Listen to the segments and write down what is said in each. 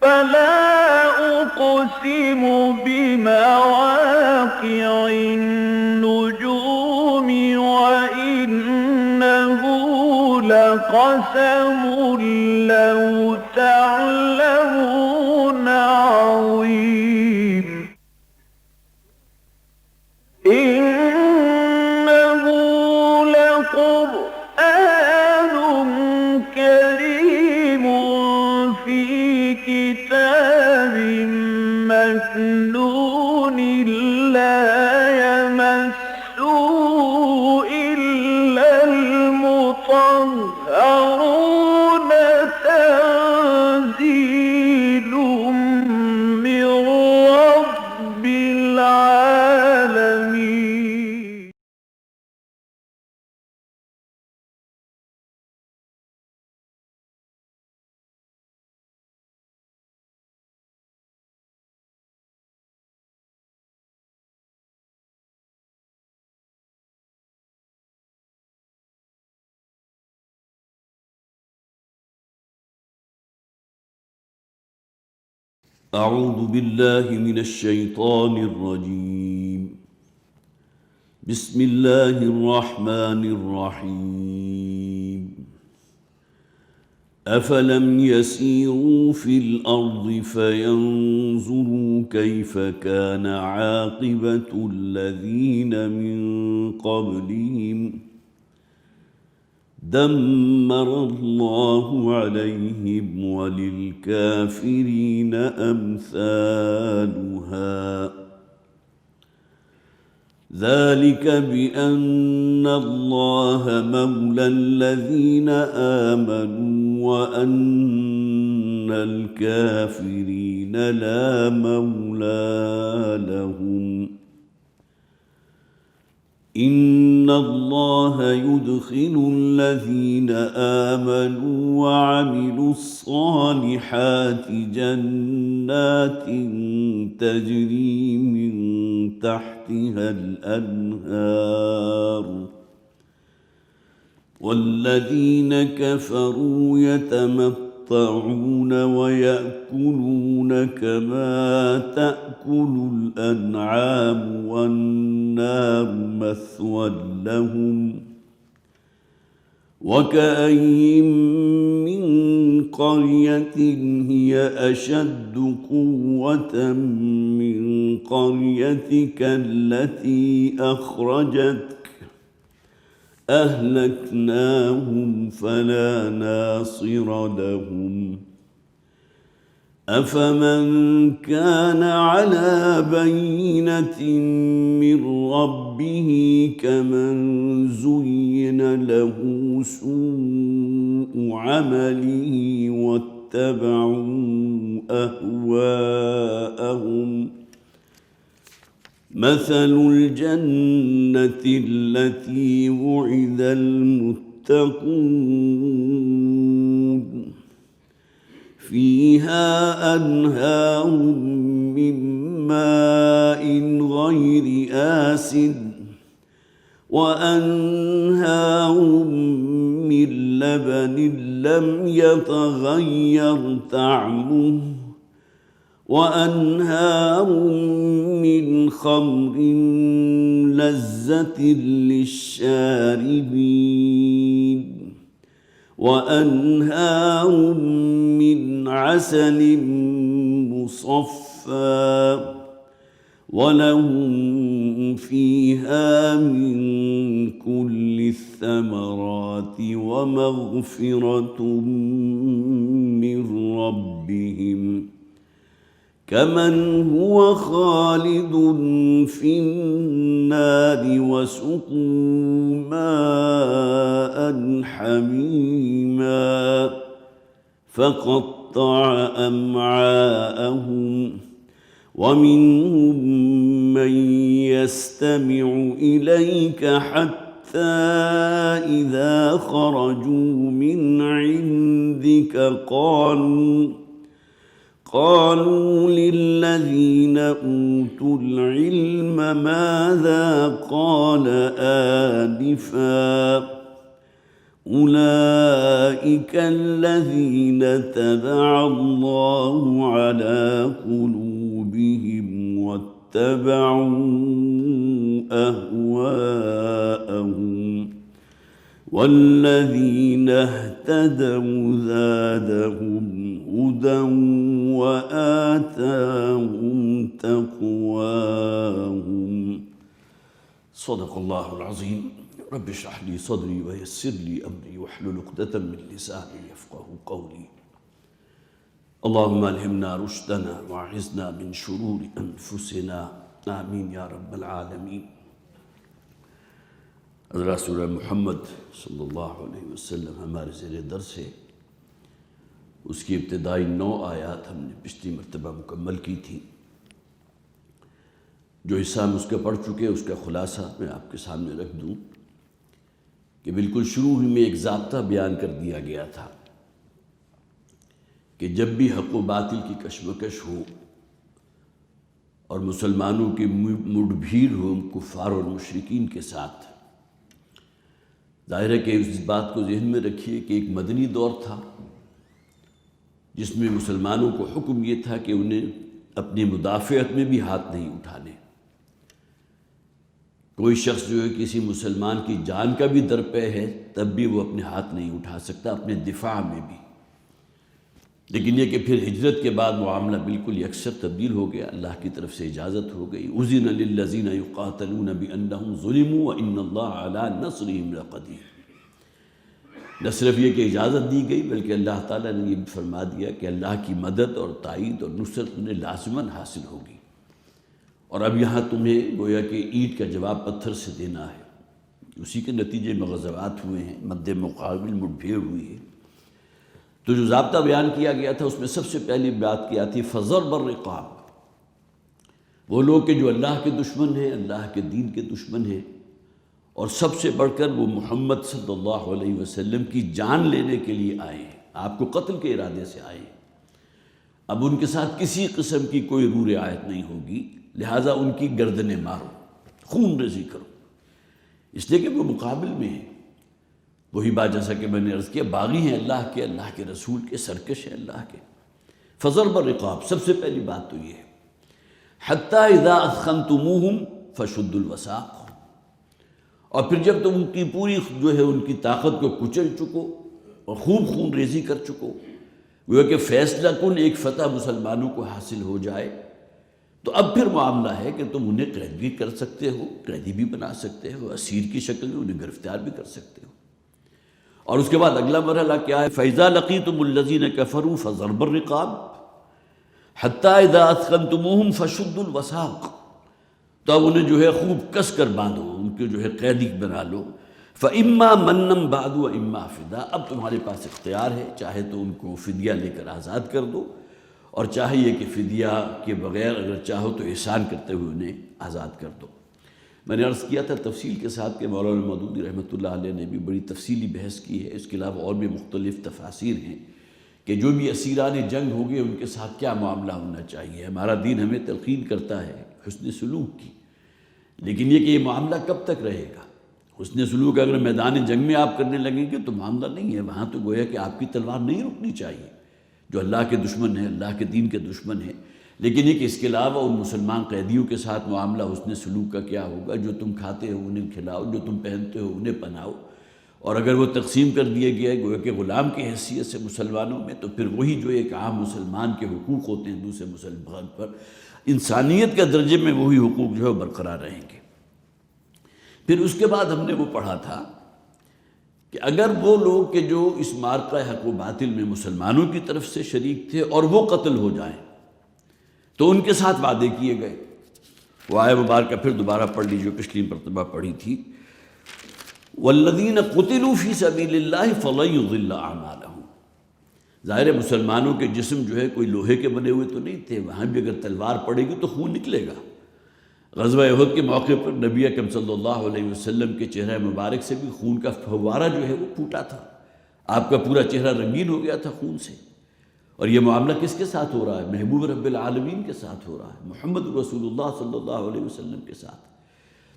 فلا أقسم بمواقع النجوم وإنه لقسم لو تعلمون عظيم إنه لقرآن كريم في كتاب مكنون لا يمسه إلا المطهرون تنزيل من رب العالمين أعوذ بالله من الشيطان الرجيم. بسم الله الرحمن الرحيم. أفلم يسيروا في الأرض فينظروا كيف كان عاقبة الذين من قبلهم دمر الله عليهم وللكافرين أمثالها ذلك بأن الله مولى الذين آمنوا وأن الكافرين لا مولى لهم إن الله يدخل الذين آمنوا وعملوا الصالحات جنات تجري من تحتها الأنهار والذين كفروا يتمتعون ويأكلون كما تأكل الأنعام والنار مثوى لهم وكأين من قرية هي أشد قوة من قريتك التي أخرجتك أهلكناهم فلا ناصر لهم أفمن كان على بينة من ربه كمن زين له سوء عمله واتبعوا أهواءهم مثل الجنة التي وعد المتقون فيها أنهار من ماء غير آسن وأنهار من لبن لم يتغير طعمه وأنهار من خمر لذة للشاربين وأنهار من عسل مصفى ولهم فيها من كل الثمرات ومغفرة من ربهم كمن هو خالد في النار وسقوا ماء حميما فقطع أمعاءهم ومنهم من يستمع إليك حتى إذا خرجوا من عندك قالوا للذين أوتوا العلم ماذا قال آنفا أولئك الذين طبع الله على قلوبهم واتبعوا أهواءهم والذين اهتدوا زادهم هدى وآتاهم تقواهم صدق الله العظيم رب اشرح لي صدري ويسر لي أمري واحلل عقدة من لساني يفقهوا قولي اللهم الهمنا رشدنا واعذنا من شرور أنفسنا آمين يا رب العالمين۔ حضرات سورہ محمد صلی اللہ علیہ وسلم ہمارے زیر درس ہے، اس کی ابتدائی 9 آیات ہم نے پچھلی مرتبہ مکمل کی تھی۔ جو حصہ ہم اس کا پڑھ چکے اس کا خلاصہ میں آپ کے سامنے رکھ دوں کہ بالکل شروع ہی میں ایک ضابطہ بیان کر دیا گیا تھا کہ جب بھی حق و باطل کی کشمکش ہو اور مسلمانوں کی مڈ بھیڑ ہو کفار اور مشرکین کے ساتھ، ظاہر ہے کہ اس بات کو ذہن میں رکھیے کہ ایک مدنی دور تھا جس میں مسلمانوں کو حکم یہ تھا کہ انہیں اپنی مدافعت میں بھی ہاتھ نہیں اٹھانے۔ کوئی شخص جو ہے کسی مسلمان کی جان کا بھی درپے ہے تب بھی وہ اپنے ہاتھ نہیں اٹھا سکتا اپنے دفاع میں بھی۔ لیکن یہ کہ پھر ہجرت کے بعد معاملہ بالکل یکسر تبدیل ہو گیا، اللہ کی طرف سے اجازت ہو گئی۔ اذن للذین یقاتلون بانہم ظلموا وان اللہ علی نصرہم لقدیر۔ نہ صرف یہ کہ اجازت دی گئی بلکہ اللہ تعالیٰ نے یہ فرما دیا کہ اللہ کی مدد اور تائید اور نصرت انہیں لازماً حاصل ہوگی۔ اور اب یہاں تمہیں گویا کہ اینٹ کا جواب پتھر سے دینا ہے۔ اسی کے نتیجے میں غزوات ہوئے ہیں، مد مقابل مڈ بھیڑ ہوئی ہے۔ تو جو ضابطہ بیان کیا گیا تھا اس میں سب سے پہلی بات کیا تھی فضرب الرقاب۔ وہ لوگ کہ جو اللہ کے دشمن ہیں، اللہ کے دین کے دشمن ہیں، اور سب سے بڑھ کر وہ محمد صلی اللہ علیہ وسلم کی جان لینے کے لیے آئے ہیں، آپ کو قتل کے ارادے سے آئے ہیں۔ اب ان کے ساتھ کسی قسم کی کوئی رو رعایت نہیں ہوگی، لہٰذا ان کی گردنیں مارو، خون ریزی کرو، اس لیے کہ وہ مقابل میں ہیں۔ وہی بات جیسا کہ میں نے عرض کیا، باغی ہیں اللہ کے رسول کے، سرکش ہیں اللہ کے۔ فضرب الرقاب، سب سے پہلی بات تو یہ ہے حتی اذا اثخنتموہم فشدوا الوثاق، اور پھر جب تم ان کی پوری جو ہے ان کی طاقت کو کچل چکو اور خوب خون ریزی کر چکو، وہ کہ فیصلہ کن ایک فتح مسلمانوں کو حاصل ہو جائے، تو اب پھر معاملہ ہے کہ تم انہیں قید بھی کر سکتے ہو، قیدی بھی بنا سکتے ہو، اسیر کی شکل میں انہیں گرفتار بھی کر سکتے ہو۔ اور اس کے بعد اگلا مرحلہ کیا ہے؟ فَإِذَا لَقِيتُمُ الَّذِينَ كَفَرُوا فَضَرْبَ الرِّقَابِ حَتَّى إِذَا أَثْخَنْتُمُوهُمْ فَشُدُّوا الْوَثَاقَ، تو اب انہیں جو ہے خوب کس کر باندھو، ان کو جو ہے قیدی بنا لو۔ فَإِمَّا مَنًّا بَعْدُ وَإِمَّا فِدَاءً، اب تمہارے پاس اختیار ہے، چاہے تو ان کو فدیہ لے کر آزاد کر دو، اور چاہے یہ کہ فدیہ کے بغیر اگر چاہو تو احسان کرتے ہوئے انہیں آزاد کر دو۔ میں نے عرض کیا تھا تفصیل کے ساتھ کہ مولانا مودودی رحمۃ اللہ علیہ نے بھی بڑی تفصیلی بحث کی ہے، اس کے علاوہ اور بھی مختلف تفاسیر ہیں کہ جو بھی اسیران جنگ ہوں گے ان کے ساتھ کیا معاملہ ہونا چاہیے۔ ہمارا دین ہمیں تلقین کرتا ہے حسن سلوک کی، لیکن یہ کہ یہ معاملہ کب تک رہے گا؟ حسن سلوک اگر میدان جنگ میں آپ کرنے لگیں گے تو معاملہ نہیں ہے، وہاں تو گویا کہ آپ کی تلوار نہیں رکنی چاہیے۔ جو اللہ کے دشمن ہیں، اللہ کے دین کے دشمن ہیں، لیکن یہ کہ اس کے علاوہ ان مسلمان قیدیوں کے ساتھ معاملہ حسن سلوک کا کیا ہوگا؟ جو تم کھاتے ہو انہیں کھلاؤ، جو تم پہنتے ہو انہیں پہناؤ، اور اگر وہ تقسیم کر دیے گئے گویا کہ غلام کی حیثیت سے مسلمانوں میں، تو پھر وہی جو ایک عام مسلمان کے حقوق ہوتے ہیں دوسرے مسلمان پر، انسانیت کے درجے میں وہی حقوق جو ہے برقرار رہیں گے۔ پھر اس کے بعد ہم نے وہ پڑھا تھا کہ اگر وہ لوگ کہ جو اس معرکہ حق و باطل میں مسلمانوں کی طرف سے شریک تھے اور وہ قتل ہو جائیں تو ان کے ساتھ وعدے کیے گئے۔ وہ آیہ مبارکہ پھر دوبارہ پڑھ لیجیے، پچھلی مرتبہ پڑھی تھی، وَالَّذِينَ قُتِلُوا فِي سَبِيلِ اللَّهِ فَلَن يُضِلَّ أَعْمَالَهُمْ۔ ظاہر ہے مسلمانوں کے جسم جو ہے کوئی لوہے کے بنے ہوئے تو نہیں تھے، وہاں بھی اگر تلوار پڑے گی تو خون نکلے گا۔ غزوہ احد کے موقع پر نبی اکرم صلی اللہ علیہ وسلم کے چہرہ مبارک سے بھی خون کا فوارہ جو ہے وہ پھوٹا تھا، آپ کا پورا چہرہ رنگین ہو گیا تھا خون سے۔ اور یہ معاملہ کس کے ساتھ ہو رہا ہے؟ محبوب رب العالمین کے ساتھ ہو رہا ہے، محمد رسول اللہ صلی اللہ علیہ وسلم کے ساتھ۔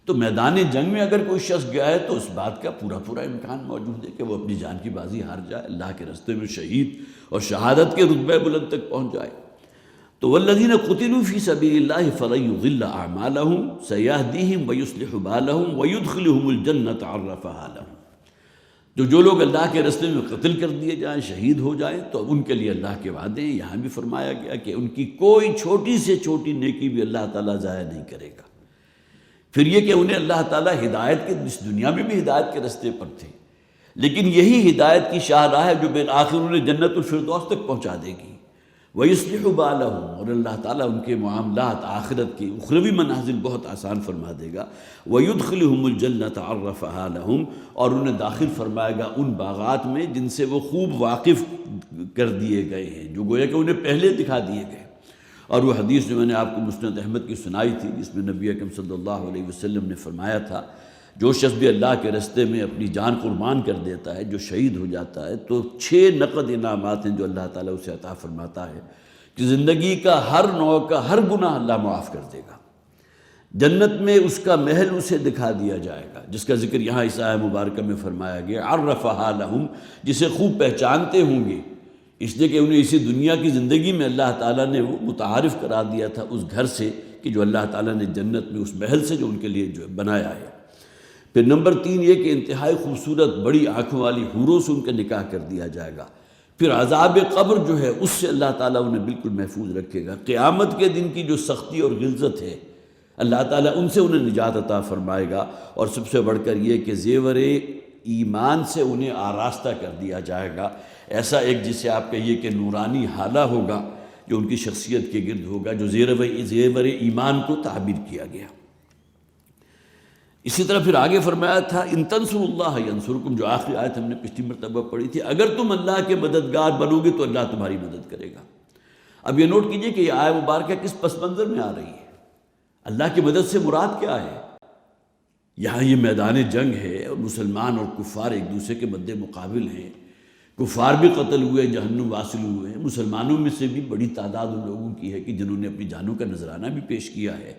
تو میدان جنگ میں اگر کوئی شخص گیا ہے تو اس بات کا پورا پورا امکان موجود ہے کہ وہ اپنی جان کی بازی ہار جائے، اللہ کے راستے میں شہید اور شہادت کے رتبہ بلند تک پہنچ جائے۔ تو والذین قتلوا فی سبیل اللہ فلن یضل اعمالہم سیہدیہم ویصلح بالہم ویدخلہم الجنۃ عرفہا لہم۔ جو لوگ اللہ کے راستے میں قتل کر دیے جائیں، شہید ہو جائیں، تو ان کے لیے اللہ کے وعدے ہیں۔ یہاں بھی فرمایا گیا کہ ان کی کوئی چھوٹی سے چھوٹی نیکی بھی اللہ تعالیٰ ضائع نہیں کرے گا۔ پھر یہ کہ انہیں اللہ تعالیٰ ہدایت کے، اس دنیا میں بھی ہدایت کے راستے پر تھے، لیکن یہی ہدایت کی شاہراہ ہے جو بالآخر انہیں جنت الفردوس تک پہنچا دے گی۔ وَيُصْلِحُ بَالَهُمْ، اور اللہ تعالیٰ ان کے معاملات آخرت کی اخروی منازل بہت آسان فرما دے گا۔ وَيُدْخِلُهُمُ الْجَنَّةَ عَرَّفَهَا لَهُمْ، اور انہیں داخل فرمائے گا ان باغات میں جن سے وہ خوب واقف کر دیے گئے ہیں، جو گویا کہ انہیں پہلے دکھا دیے گئے۔ اور وہ حدیث جو میں نے آپ کو مسند احمد کی سنائی تھی، جس میں نبی اکرم صلی اللہ علیہ وسلم نے فرمایا تھا جو شخص بھی اللہ کے راستے میں اپنی جان قربان کر دیتا ہے، جو شہید ہو جاتا ہے، تو 6 نقد انعامات ہیں جو اللہ تعالیٰ اسے عطا فرماتا ہے کہ زندگی کا ہر نوع کا ہر گناہ اللہ معاف کر دے گا۔ جنت میں اس کا محل اسے دکھا دیا جائے گا، جس کا ذکر یہاں اس آیہ مبارکہ میں فرمایا گیا، عرفہا لہم، جسے خوب پہچانتے ہوں گے، اس لیے کہ انہیں اسی دنیا کی زندگی میں اللہ تعالیٰ نے وہ متعارف کرا دیا تھا اس گھر سے کہ جو اللہ تعالیٰ نے جنت میں اس محل سے جو ان کے لیے جو بنایا ہے۔ پھر نمبر 3 یہ کہ انتہائی خوبصورت بڑی آنکھوں والی حوروں سے ان کا نکاح کر دیا جائے گا۔ پھر عذاب قبر جو ہے اس سے اللہ تعالیٰ انہیں بالکل محفوظ رکھے گا۔ قیامت کے دن کی جو سختی اور غلظت ہے اللہ تعالیٰ ان سے انہیں نجات عطا فرمائے گا، اور سب سے بڑھ کر یہ کہ زیور ایمان سے انہیں آراستہ کر دیا جائے گا، ایسا ایک جسے آپ کہیے کہ نورانی حالہ ہوگا جو ان کی شخصیت کے گرد ہوگا، جو زیور ایمان کو تعبیر کیا گیا۔ اسی طرح پھر آگے فرمایا تھا ان تنصروا اللہ ینصرکم، جو آخری آیت ہم نے پچھلی مرتبہ پڑھی تھی، اگر تم اللہ کے مددگار بنو گے تو اللہ تمہاری مدد کرے گا۔ اب یہ نوٹ کیجئے کہ یہ آیہ مبارکہ کس پس منظر میں آ رہی ہے، اللہ کی مدد سے مراد کیا ہے؟ یہاں یہ میدان جنگ ہے اور مسلمان اور کفار ایک دوسرے کے مد مقابل ہیں، کفار بھی قتل ہوئے، جہنم واصل ہوئے ہیں، مسلمانوں میں سے بھی بڑی تعداد ان لوگوں کی ہے کہ جنہوں نے اپنی جانوں کا نذرانہ بھی پیش کیا ہے۔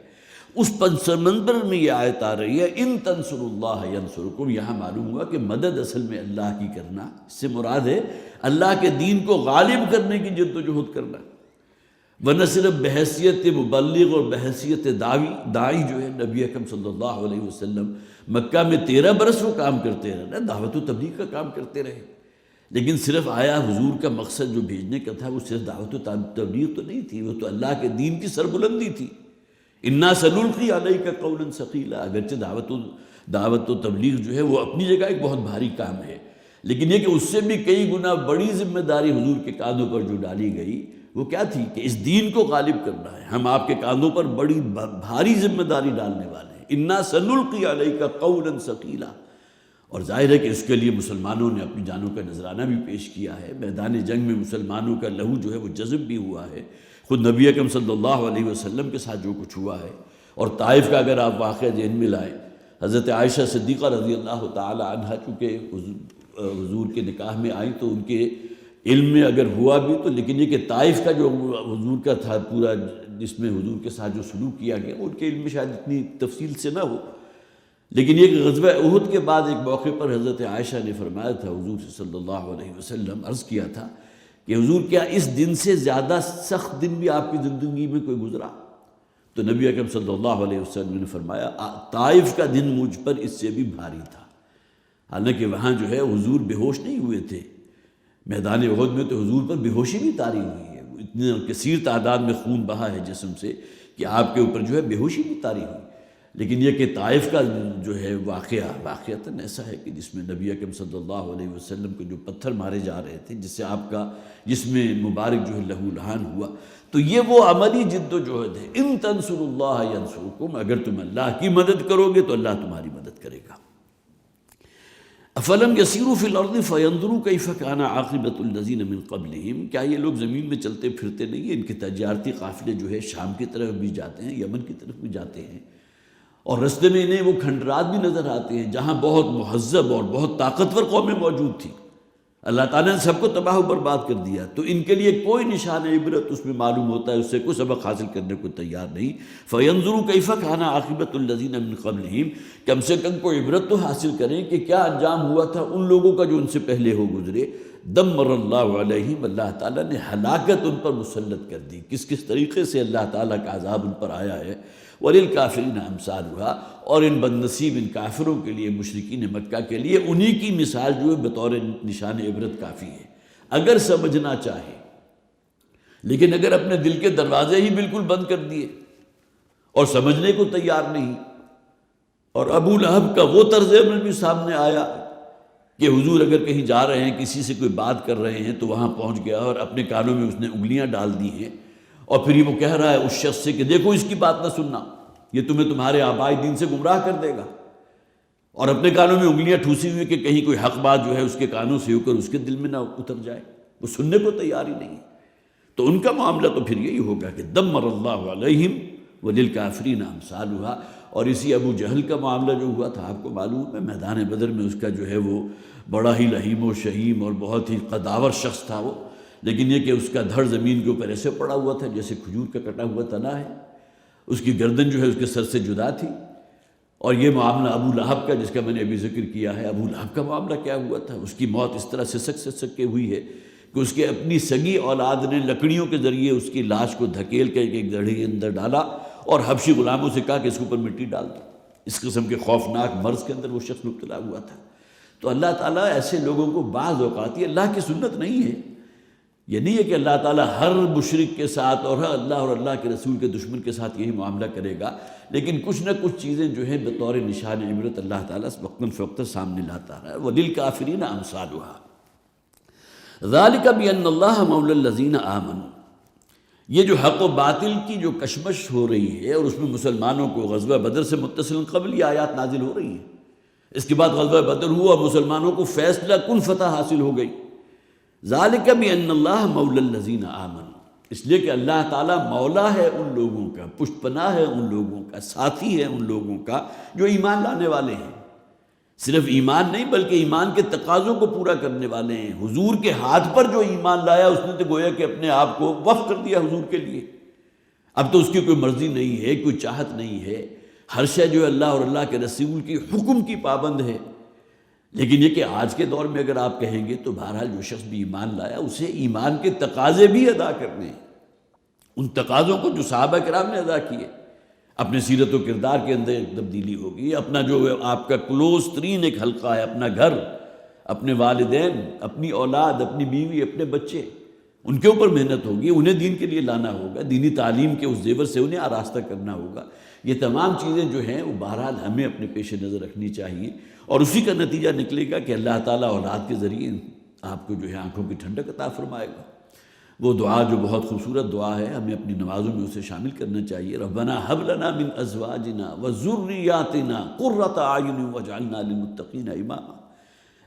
اس پس منظر میں یہ آیت آ رہی ہے ان تنصروا اللہ ینصرکم۔ یہاں معلوم ہوا کہ مدد اصل میں اللہ کی کرنا، اس سے مراد ہے اللہ کے دین کو غالب کرنے کی جد و جہد کرنا، ورنہ صرف بحیثیت مبلغ اور بحیثیت داعی جو ہے نبی اکرم صلی اللہ علیہ وسلم مکہ میں 13 برس وہ کام کرتے رہے، دعوت و تبلیغ کا کام کرتے رہے، لیکن صرف آیا حضور کا مقصد جو بھیجنے کا تھا وہ صرف دعوت و تبلیغ تو نہیں تھی، وہ تو اللہ کے دین کی سربلندی تھی۔ انا سنلقی علیک قولا ثقیلا، اگرچہ دعوت و تبلیغ جو ہے وہ اپنی جگہ ایک بہت بھاری کام ہے، لیکن یہ کہ اس سے بھی کئی گنا بڑی ذمہ داری حضور کے کاندھوں پر جو ڈالی گئی وہ کیا تھی کہ اس دین کو غالب کرنا ہے۔ ہم آپ کے کاندھوں پر بڑی بھاری ذمہ داری ڈالنے والے ہیں، انا سنلقی علیک قولا ثقیلا، اور ظاہر ہے کہ اس کے لیے مسلمانوں نے اپنی جانوں کا نذرانہ بھی پیش کیا ہے۔ میدان جنگ میں مسلمانوں کا لہو جو ہے وہ جذب بھی ہوا ہے، خود نبی اکرم صلی اللہ علیہ وسلم کے ساتھ جو کچھ ہوا ہے۔ اور طائف کا اگر آپ واقعہ ذہن میں لائیں، حضرت عائشہ صدیقہ رضی اللہ تعالی عنہ چونکہ حضور کے نکاح میں آئیں تو ان کے علم میں اگر ہوا بھی تو، لیکن یہ کہ طائف کا جو حضور کا تھا پورا، جس میں حضور کے ساتھ جو سلوک کیا گیا ان کے علم میں شاید اتنی تفصیل سے نہ ہو، لیکن یہ کہ غزوہ احد کے بعد ایک موقع پر حضرت عائشہ نے فرمایا تھا حضور صلی اللہ علیہ وسلم، عرض کیا تھا کہ حضور کیا اس دن سے زیادہ سخت دن بھی آپ کی زندگی میں کوئی گزرا؟ تو نبی اکرم صلی اللہ علیہ وسلم نے فرمایا طائف کا دن مجھ پر اس سے بھی بھاری تھا، حالانکہ وہاں جو ہے حضور بے ہوش نہیں ہوئے تھے، میدان احد میں تو حضور پر بے ہوشی بھی طاری ہوئی ہے، اتنے کثیر تعداد میں خون بہا ہے جسم سے کہ آپ کے اوپر جو ہے بے ہوشی بھی طاری ہوئی، لیکن یہ کہ طائف کا جو ہے واقعتاً ایسا ہے کہ جس میں نبی اکرم صلی اللہ علیہ وسلم کو جو پتھر مارے جا رہے تھے، جس سے آپ کا جس میں مبارک جو ہے لہو لہان ہوا، تو یہ وہ عملی جد و جہد ہے۔ ان تنصروا اللہ ینصرکم، اگر تم اللہ کی مدد کرو گے تو اللہ تمہاری مدد کرے گا۔ افلم یسیروا فی الارض فینظروا کیف کان عاقبۃ الذین من قبلہم، کیا یہ لوگ زمین میں چلتے پھرتے نہیں ہیں؟ ان کے تجارتی قافلے جو ہے شام کی طرف بھی جاتے ہیں، یمن کی طرف بھی جاتے ہیں، اور رستے میں انہیں وہ کھنڈرات بھی نظر آتے ہیں جہاں بہت مہذب اور بہت طاقتور قومیں موجود تھیں، اللہ تعالیٰ نے سب کو تباہ و برباد کر دیا، تو ان کے لیے کوئی نشان عبرت اس میں معلوم ہوتا ہے، اس سے کوئی سبق حاصل کرنے کو تیار نہیں۔ فَيَنظُرُوا كَيْفَ كَانَ عَاقِبَةُ الَّذِينَ مِن قَبْلِهِمْ، کم سے کم کوئی عبرت تو حاصل کریں کہ کیا انجام ہوا تھا ان لوگوں کا جو ان سے پہلے ہو گزرے۔ دمر اللہ علیہم، اللہ تعالیٰ نے ہلاکت ان پر مسلط کر دی، کس کس طریقے سے اللہ تعالیٰ کا عذاب ان پر آیا ہے۔ وَلِلْكَافِرِينَ أَمْثَالُهَا، اور ان بد نصیب ان کافروں کے لیے، مشرکین مکہ کے لیے انہی کی مثال جو ہے بطور نشان عبرت کافی ہے اگر سمجھنا چاہے۔ لیکن اگر اپنے دل کے دروازے ہی بالکل بند کر دیے اور سمجھنے کو تیار نہیں، اور ابو لہب کا وہ طرز عمل بھی سامنے آیا کہ حضور اگر کہیں جا رہے ہیں، کسی سے کوئی بات کر رہے ہیں تو وہاں پہنچ گیا اور اپنے کانوں میں اس نے انگلیاں ڈال دی ہیں، اور پھر یہ وہ کہہ رہا ہے اس شخص سے کہ دیکھو اس کی بات نہ سننا، یہ تمہیں تمہارے آبائی دین سے گمراہ کر دے گا، اور اپنے کانوں میں انگلیاں ٹھوسی ہوئی کہ کہیں کوئی حق بات جو ہے اس کے کانوں سے ہو کر اس کے دل میں نہ اتر جائے، وہ سننے کو تیار ہی نہیں۔ تو ان کا معاملہ تو پھر یہی ہوگا کہ دمر اللہ علیہم وللکافرین امثالھا۔ اور اسی ابو جہل کا معاملہ جو ہوا تھا آپ کو معلوم ہے، میدان بدر میں اس کا جو ہے وہ بڑا ہی لہیم و شہیم اور بہت ہی قداور شخص تھا وہ، لیکن یہ کہ اس کا دھڑ زمین کے اوپر ایسے پڑا ہوا تھا جیسے کھجور کا کٹا ہوا تنا ہے، اس کی گردن جو ہے اس کے سر سے جدا تھی۔ اور یہ معاملہ ابو لہب کا جس کا میں نے ابھی ذکر کیا ہے، ابو لہب کا معاملہ کیا ہوا تھا، اس کی موت اس طرح سسک کے ہوئی ہے کہ اس کے اپنی سگی اولاد نے لکڑیوں کے ذریعے اس کی لاش کو دھکیل کے ایک گڑھے کے اندر ڈالا اور حبشی غلاموں سے کہا کہ اس کے اوپر مٹی ڈال دو۔ اس قسم کے خوفناک مرض کے اندر وہ شخص مبتلا ہوا تھا۔ تو اللہ تعالیٰ ایسے لوگوں کو بعض اوقات، یہ اللہ کی سنت نہیں ہے، یہ نہیں ہے کہ اللہ تعالیٰ ہر مشرک کے ساتھ اور ہر اللہ اور اللہ کے رسول کے دشمن کے ساتھ یہی معاملہ کرے گا، لیکن کچھ نہ کچھ چیزیں جو ہیں بطور نشان عبرت اللہ تعالیٰ وقتاً فوقتاً سامنے لاتا ہے۔ وَلِلْكَافِرِينَ أَمْثَالُهَا ذَلِكَ بِأَنَّ اللَّهَ مَوْلَى الَّذِينَ آمَنُوا۔ یہ جو حق و باطل کی جو کشمش ہو رہی ہے اور اس میں مسلمانوں کو غزوہ بدر سے متصل قبل یہ آیات نازل ہو رہی ہیں، اس کے بعد غزوہ بدر ہوا اور مسلمانوں کو فیصلہ کن فتح حاصل ہو گئی۔ ذَلِكَ بِأَنَّ اللَّهَ مَوْلَى الَّذِينَ آمَنُوا، اس لیے کہ اللہ تعالیٰ مولا ہے ان لوگوں کا، پشت پناہ ہے ان لوگوں کا، ساتھی ہے ان لوگوں کا جو ایمان لانے والے ہیں۔ صرف ایمان نہیں بلکہ ایمان کے تقاضوں کو پورا کرنے والے ہیں۔ حضور کے ہاتھ پر جو ایمان لایا اس نے تو گویا کہ اپنے آپ کو وقف کر دیا حضور کے لیے، اب تو اس کی کوئی مرضی نہیں ہے، کوئی چاہت نہیں ہے، ہر شے جو اللہ اور اللہ کے رسول کی حکم کی پابند ہے۔ لیکن یہ کہ آج کے دور میں اگر آپ کہیں گے تو بہرحال جو شخص بھی ایمان لایا اسے ایمان کے تقاضے بھی ادا کرنے ہیں، ان تقاضوں کو جو صحابہ کرام نے ادا کیے۔ اپنے سیرت و کردار کے اندر ایک تبدیلی ہوگی، اپنا جو آپ کا کلوز ترین ایک حلقہ ہے، اپنا گھر، اپنے والدین، اپنی اولاد، اپنی بیوی، اپنے بچے، ان کے اوپر محنت ہوگی، انہیں دین کے لیے لانا ہوگا، دینی تعلیم کے اس زیور سے انہیں آراستہ کرنا ہوگا۔ یہ تمام چیزیں جو ہیں وہ بہرحال ہمیں اپنے پیش نظر رکھنی چاہیے، اور اسی کا نتیجہ نکلے گا کہ اللہ تعالیٰ اولاد کے ذریعے آپ کو جو ہے آنکھوں کی ٹھنڈک عطا فرمائے گا۔ وہ دعا جو بہت خوبصورت دعا ہے، ہمیں اپنی نمازوں میں اسے شامل کرنا چاہیے۔ ربنا ھب لنا من ازواجنا وذریاتنا قرۃ اعین واجعلنا للمتقین اماما۔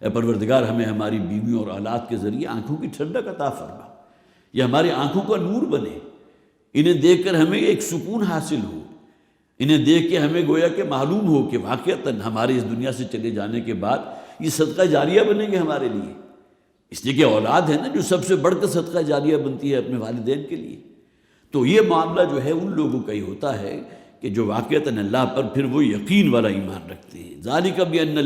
اے پروردگار، ہمیں ہماری بیویوں اور اولاد کے ذریعے آنکھوں کی ٹھنڈک عطا فرما، یہ ہماری آنکھوں کا نور بنے، انہیں دیکھ کر ہمیں ایک سکون حاصل ہو، انہیں دیکھ کے ہمیں گویا کہ معلوم ہو کہ واقعتاً ہمارے اس دنیا سے چلے جانے کے بعد یہ صدقہ جاریہ بنیں گے ہمارے لیے، اس لیے کہ اولاد ہے نا جو سب سے بڑھ کر صدقہ جاریہ بنتی ہے اپنے والدین کے لیے۔ تو یہ معاملہ جو ہے ان لوگوں کا ہی ہوتا ہے کہ جو واقعتاً اللہ پر پھر وہ یقین والا ایمان رکھتے ہیں۔ ذالک بأن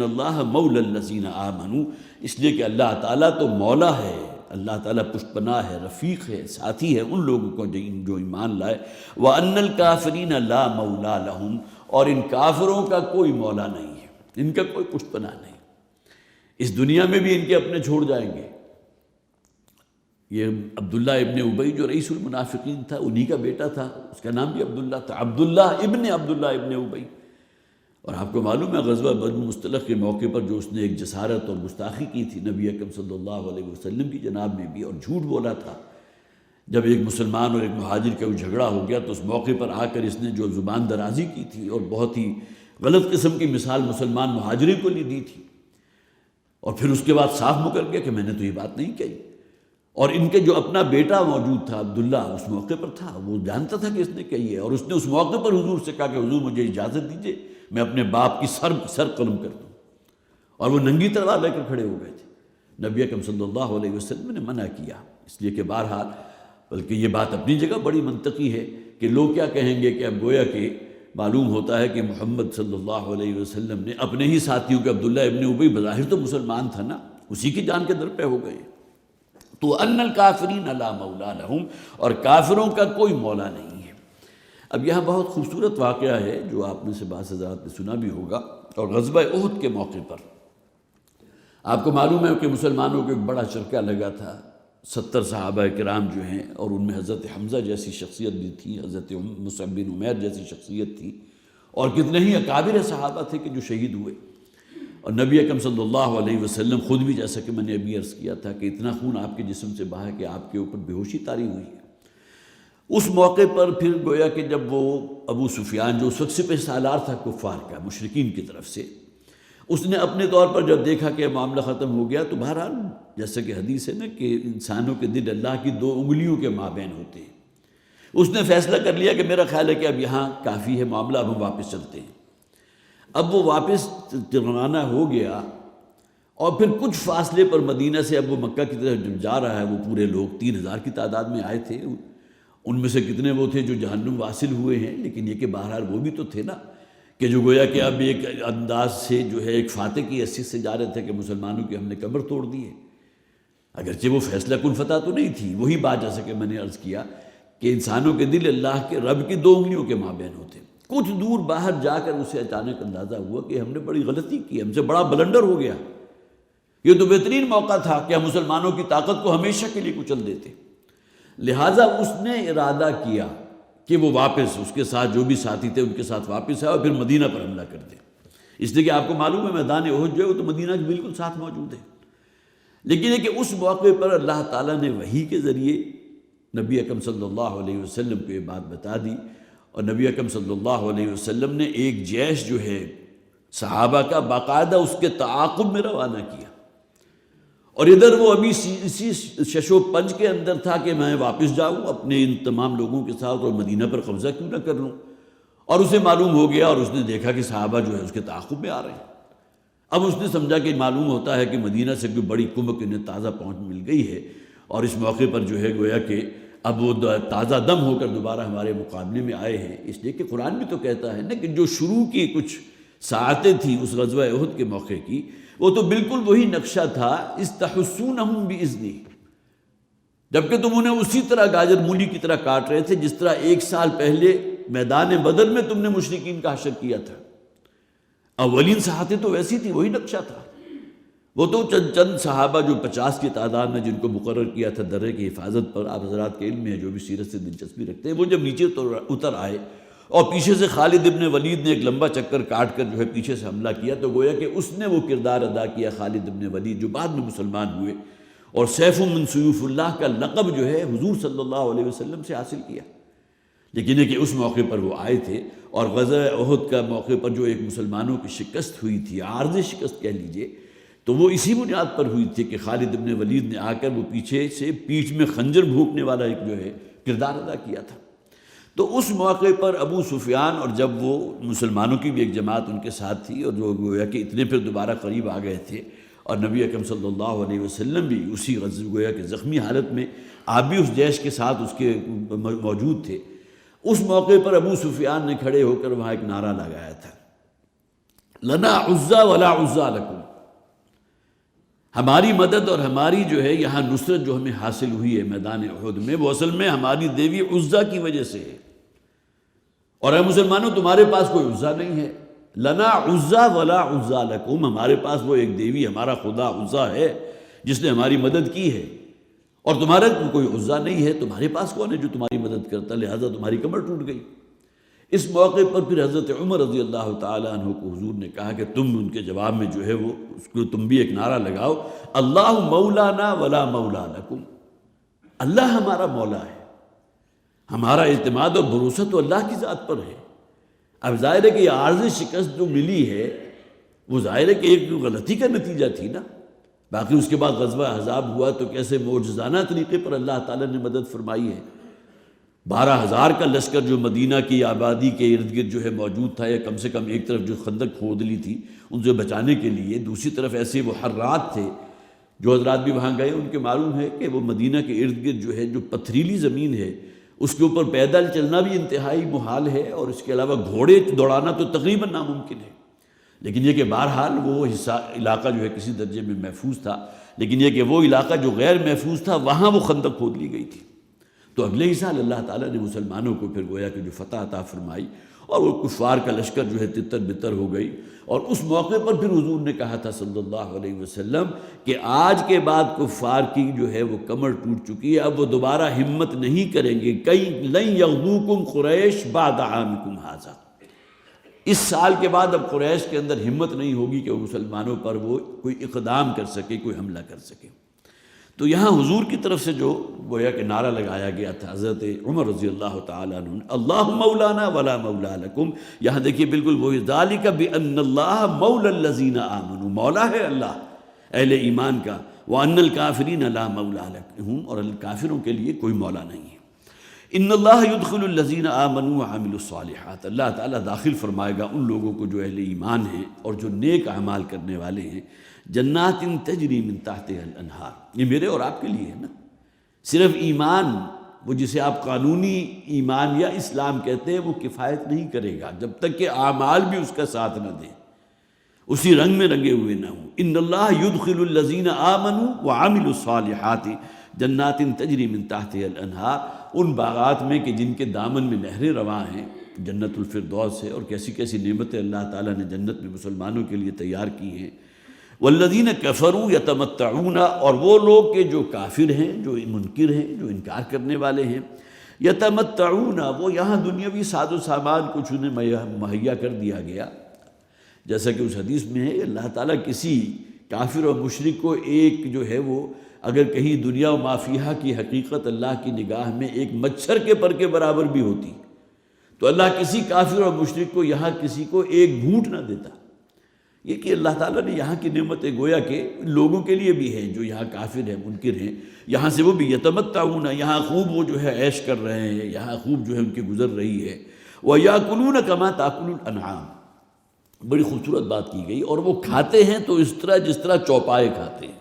اللہ مولا الذین آمنوا، اس لیے کہ اللہ تعالیٰ تو مولا ہے، اللہ تعالیٰ پشت پناہ ہے، رفیق ہے، ساتھی ہے ان لوگوں کو جو ایمان لائے۔ وَأَنَّ الْكَافِرِينَ لَا مَوْلَى لَهُمْ، اور ان کافروں کا کوئی مولا نہیں ہے، ان کا کوئی پشت پناہ نہیں، اس دنیا میں بھی ان کے اپنے چھوڑ جائیں گے۔ یہ عبداللہ ابن ابی جو رئیس المنافقین تھا، انہی کا بیٹا تھا، اس کا نام بھی عبداللہ تھا، عبداللہ ابن ابی۔ اور آپ کو معلوم ہے غزوہ بنو مصطلق کے موقع پر جو اس نے ایک جسارت اور گستاخی کی تھی نبی اکرم صلی اللہ علیہ وسلم کی جناب میں بھی، اور جھوٹ بولا تھا۔ جب ایک مسلمان اور ایک مہاجر کا جھگڑا ہو گیا تو اس موقع پر آ کر اس نے جو زبان درازی کی تھی اور بہت ہی غلط قسم کی مثال مسلمان مہاجرین کو لی دی تھی، اور پھر اس کے بعد صاف مکر گیا کہ میں نے تو یہ بات نہیں کہی۔ اور ان کے جو اپنا بیٹا موجود تھا عبداللہ اس موقع پر تھا، وہ جانتا تھا کہ اس نے کہی ہے، اور اس نے اس موقع پر حضور سے کہا کہ حضور مجھے اجازت دیجیے میں اپنے باپ کی سر قلم کر دوں، اور وہ ننگی تلوار لے کر کھڑے ہو گئے تھے۔ نبی اکرم صلی اللہ علیہ وسلم نے منع کیا، اس لیے کہ بہرحال بلکہ یہ بات اپنی جگہ بڑی منطقی ہے کہ لوگ کیا کہیں گے کہ اب گویا کہ معلوم ہوتا ہے کہ محمد صلی اللہ علیہ وسلم نے اپنے ہی ساتھیوں کے عبداللہ ابن ابی بظاہر تو مسلمان تھا نا، اسی کی جان کے در پہ ہو گئے، تو ان الکافرین لا مولا لہم، اور کافروں کا کوئی مولا نہیں ہے۔ اب یہاں بہت خوبصورت واقعہ ہے جو آپ میں سے بعض حضرات نے سنا بھی ہوگا، اور غزوہ احد کے موقع پر آپ کو معلوم ہے کہ مسلمانوں کو ایک بڑا چرکا لگا تھا، 70 صحابہ کرام جو ہیں، اور ان میں حضرت حمزہ جیسی شخصیت بھی تھی، حضرت مصعب بن عمیر جیسی شخصیت تھی، اور کتنے ہی اکابر صحابہ تھے کہ جو شہید ہوئے، اور نبی اکرم صلی اللہ علیہ وسلم خود بھی جیسا کہ میں نے ابھی عرض کیا تھا کہ اتنا خون آپ کے جسم سے بہا کہ آپ کے اوپر بے ہوشی طاری ہوئی ہے۔ اس موقع پر پھر گویا کہ جب وہ ابو سفیان جو اس وقت سپہ سالار تھا کفار کا، مشرکین کی طرف سے، اس نے اپنے طور پر جب دیکھا کہ معاملہ ختم ہو گیا، تو بہرحال جیسا کہ حدیث ہے نا کہ انسانوں کے دل اللہ کی 2 انگلیوں کے مابین ہوتے ہیں، اس نے فیصلہ کر لیا کہ میرا خیال ہے کہ اب یہاں کافی ہے معاملہ، اب ہم واپس چلتے ہیں۔ اب وہ واپس روانہ ہو گیا، اور پھر کچھ فاصلے پر مدینہ سے اب وہ مکہ کی طرف جب جا رہا ہے، وہ پورے لوگ 3000 کی تعداد میں آئے تھے، ان میں سے کتنے وہ تھے جو جہنم واصل ہوئے ہیں، لیکن یہ کہ بہرحال وہ بھی تو تھے نا کہ جو گویا کہ اب ایک انداز سے جو ہے ایک فاتح کی حیثیت سے جا رہے تھے کہ مسلمانوں کی ہم نے کمر توڑ دی ہے، اگرچہ وہ فیصلہ کن فتح تو نہیں تھی۔ وہی بات جیسا کہ میں نے عرض کیا کہ انسانوں کے دل اللہ کے رب کی 2 انگلیوں کے مابین ہوتے۔ کچھ دور باہر جا کر اسے اچانک اندازہ ہوا کہ ہم نے بڑی غلطی کی، ہم سے بڑا بلنڈر ہو گیا، یہ تو بہترین موقع تھا کہ ہم مسلمانوں کی طاقت کو ہمیشہ کے لیے کچل دیتے۔ لہٰذا اس نے ارادہ کیا کہ وہ واپس اس کے ساتھ جو بھی ساتھی تھے ان کے ساتھ واپس آئے اور پھر مدینہ پر حملہ کر دے، اس لیے کہ آپ کو معلوم ہے میدان احد جو ہے وہ تو مدینہ کے بالکل ساتھ موجود ہے۔ لیکن یہ کہ اس موقع پر اللہ تعالیٰ نے وحی کے ذریعے نبی اکرم صلی اللہ علیہ وسلم کو یہ بات بتا دی، اور نبی اکرم صلی اللہ علیہ وسلم نے ایک جیش جو ہے صحابہ کا باقاعدہ اس کے تعاقب میں روانہ کیا، اور ادھر وہ ابھی اسی شش و پنج کے اندر تھا کہ میں واپس جاؤں اپنے ان تمام لوگوں کے ساتھ اور مدینہ پر قبضہ کیوں نہ کر لوں، اور اسے معلوم ہو گیا اور اس نے دیکھا کہ صحابہ جو ہے اس کے تعاقب میں آ رہے ہیں۔ اب اس نے سمجھا کہ معلوم ہوتا ہے کہ مدینہ سے کوئی بڑی کمک انہیں تازہ پہنچ مل گئی ہے، اور اس موقع پر جو ہے گویا کہ اب وہ تازہ دم ہو کر دوبارہ ہمارے مقابلے میں آئے ہیں، اس لیے کہ قرآن بھی تو کہتا ہے نا کہ جو شروع کی کچھ ساعتیں تھیں اس غزوہ احد کے موقع کی، وہ تو بالکل وہی نقشہ تھا، استحسونہم بإذنہ، جبکہ تم انہیں اسی طرح گاجر مولی کی طرح کاٹ رہے تھے جس طرح 1 سال پہلے میدان بدر میں تم نے مشرکین کا حشر کیا تھا۔ اولین ساعتیں تو ویسی تھی، وہی نقشہ تھا۔ وہ تو چند صحابہ جو 50 کی تعداد میں جن کو مقرر کیا تھا درے کی حفاظت پر، آپ حضرات کے علم میں ہے جو بھی سیرت سے دلچسپی رکھتے ہیں، وہ جب نیچے اتر آئے اور پیچھے سے خالد ابن ولید نے ایک لمبا چکر کاٹ کر جو ہے پیچھے سے حملہ کیا، تو گویا کہ اس نے وہ کردار ادا کیا خالد ابن ولید جو بعد میں مسلمان ہوئے اور سیف من سیوف اللہ کا لقب جو ہے حضور صلی اللہ علیہ وسلم سے حاصل کیا۔ لیکن یہ کہ اس موقع پر وہ آئے تھے، اور غزوہ احد کا موقع پر جو ایک مسلمانوں کی شکست ہوئی تھی، عارضی شکست کہہ لیجئے، تو وہ اسی بنیاد پر ہوئی تھی کہ خالد ابن ولید نے آ کر وہ پیچھے سے پیٹھ میں خنجر بھونکنے والا ایک جو ہے کردار ادا کیا تھا۔ تو اس موقع پر ابو سفیان، اور جب وہ مسلمانوں کی بھی ایک جماعت ان کے ساتھ تھی اور جو گویا کہ اتنے پھر دوبارہ قریب آ گئے تھے، اور نبی اکرم صلی اللہ علیہ وسلم بھی اسی غزوہ گویا کہ زخمی حالت میں آپ بھی اس جیش کے ساتھ اس کے موجود تھے، اس موقع پر ابو سفیان نے کھڑے ہو کر وہاں ایک نعرہ لگایا تھا، لنا عزا ولا عزا لکم، ہماری مدد اور ہماری جو ہے یہاں نصرت جو ہمیں حاصل ہوئی ہے میدان احد میں، وہ اصل میں ہماری دیوی عزا کی وجہ سے ہے، اور اے مسلمانوں تمہارے پاس کوئی عزا نہیں ہے، لنا عزا ولا عزا لکم، ہمارے پاس وہ ایک دیوی ہمارا خدا عزا ہے جس نے ہماری مدد کی ہے، اور تمہارا کوئی عزا نہیں ہے، تمہارے پاس کون ہے جو تمہاری مدد کرتا، لہذا تمہاری کمر ٹوٹ گئی۔ اس موقع پر پھر حضرت عمر رضی اللہ تعالیٰ عنہ کو حضور نے کہا کہ تم ان کے جواب میں جو ہے وہ اس کو تم بھی ایک نعرہ لگاؤ، اللہ مولانا ولا مولا لکم، اللہ ہمارا مولا ہے، ہمارا اعتماد اور بھروسہ تو اللہ کی ذات پر ہے۔ اب ظاہر ہے کہ یہ عارضی شکست جو ملی ہے وہ ظاہر ہے کہ ایک غلطی کا نتیجہ تھی نا، باقی اس کے بعد غزوہ احزاب ہوا تو کیسے معجزانہ طریقے پر اللہ تعالیٰ نے مدد فرمائی ہے۔ 12,000 کا لشکر جو مدینہ کی آبادی کے ارد گرد جو ہے موجود تھا، یا کم سے کم ایک طرف جو خندق کھود لی تھی ان سے بچانے کے لیے، دوسری طرف ایسے وہ حرات تھے جو حضرات بھی وہاں گئے ان کے معلوم ہے کہ وہ مدینہ کے ارد گرد جو ہے جو پتھریلی زمین ہے اس کے اوپر پیدل چلنا بھی انتہائی محال ہے، اور اس کے علاوہ گھوڑے دوڑانا تو تقریباً ناممکن ہے۔ لیکن یہ کہ بہرحال وہ علاقہ جو ہے کسی درجے میں محفوظ تھا، لیکن یہ کہ وہ علاقہ جو غیر محفوظ تھا وہاں وہ خندق کھود لی گئی تھی۔ تو اگلے ہی سال اللہ تعالیٰ نے مسلمانوں کو پھر گویا کہ جو فتح عطا فرمائی، اور وہ کفار کا لشکر جو ہے تتر بتر ہو گئی۔ اور اس موقع پر پھر حضور نے کہا تھا صلی اللہ علیہ وسلم کہ آج کے بعد کفار کی جو ہے وہ کمر ٹوٹ چکی ہے، اب وہ دوبارہ ہمت نہیں کریں گے، کہیں لن یغزوکم قریش بعد عامکم ھذا، اس سال کے بعد اب قریش کے اندر ہمت نہیں ہوگی کہ وہ مسلمانوں پر وہ کوئی اقدام کر سکے، کوئی حملہ کر سکے۔ تو یہاں حضور کی طرف سے جو گویا کہ نعرہ لگایا گیا تھا حضرت عمر رضی اللہ تعالیٰ عنہ، اللہ مولانا ولا مولا لکم، یہاں دیکھیے بالکل وہی ذالک بان اللہ مولا الذین آمنوا، مولا ہے اللہ اہل ایمان کا، وان الکافرین لا مولا لہم، اور کافروں کے لیے کوئی مولا نہیں ہے۔ ان اللہ یدخل الذین آمنوا وعملوا الصالحات، اللہ تعالیٰ داخل فرمائے گا ان لوگوں کو جو اہل ایمان ہیں اور جو نیک اعمال کرنے والے ہیں، جنات تجری من تحتها الانہار، یہ میرے اور آپ کے لیے ہے نا۔ صرف ایمان، وہ جسے آپ قانونی ایمان یا اسلام کہتے ہیں، وہ کفایت نہیں کرے گا جب تک کہ اعمال بھی اس کا ساتھ نہ دیں، اسی رنگ میں رنگے ہوئے نہ ہوں۔ ان اللہ یدخل الذین آمنوا وعملوا الصالحات جنات تجری من تحتها الانہار، ان باغات میں کہ جن کے دامن میں نہریں رواں ہیں، جنت الفردوس ہے، اور کیسی کیسی نعمتیں اللہ تعالیٰ نے جنت میں مسلمانوں کے لیے تیار کی ہیں۔ والذین کفروا یتمتعون، اور وہ لوگ کہ جو کافر ہیں، جو منکر ہیں، جو انکار کرنے والے ہیں، یتمتعون، وہ یہاں دنیاوی ساز و سامان کچھ انہیں مہیا کر دیا گیا، جیسا کہ اس حدیث میں ہے اللہ تعالیٰ کسی کافر اور مشرک کو ایک جو ہے وہ اگر کہیں دنیا و ما فیہا کی حقیقت اللہ کی نگاہ میں ایک مچھر کے پر کے برابر بھی ہوتی، تو اللہ کسی کافر اور مشرک کو یہاں کسی کو ایک گھونٹ نہ دیتا۔ یہ کہ اللہ تعالیٰ نے یہاں کی نعمتیں گویا کہ لوگوں کے لیے بھی ہیں جو یہاں کافر ہیں، منکر ہیں، یہاں سے وہ بھی یتمتعون، یہاں خوب وہ جو ہے عیش کر رہے ہیں، یہاں خوب جو ہے ان کی گزر رہی ہے۔ وَيَأْكُلُونَ كَمَا تَأْكُلُ الْأَنْعَامُ، بڑی خوبصورت بات کی گئی، اور وہ کھاتے ہیں تو اس طرح جس طرح چوپائے کھاتے ہیں۔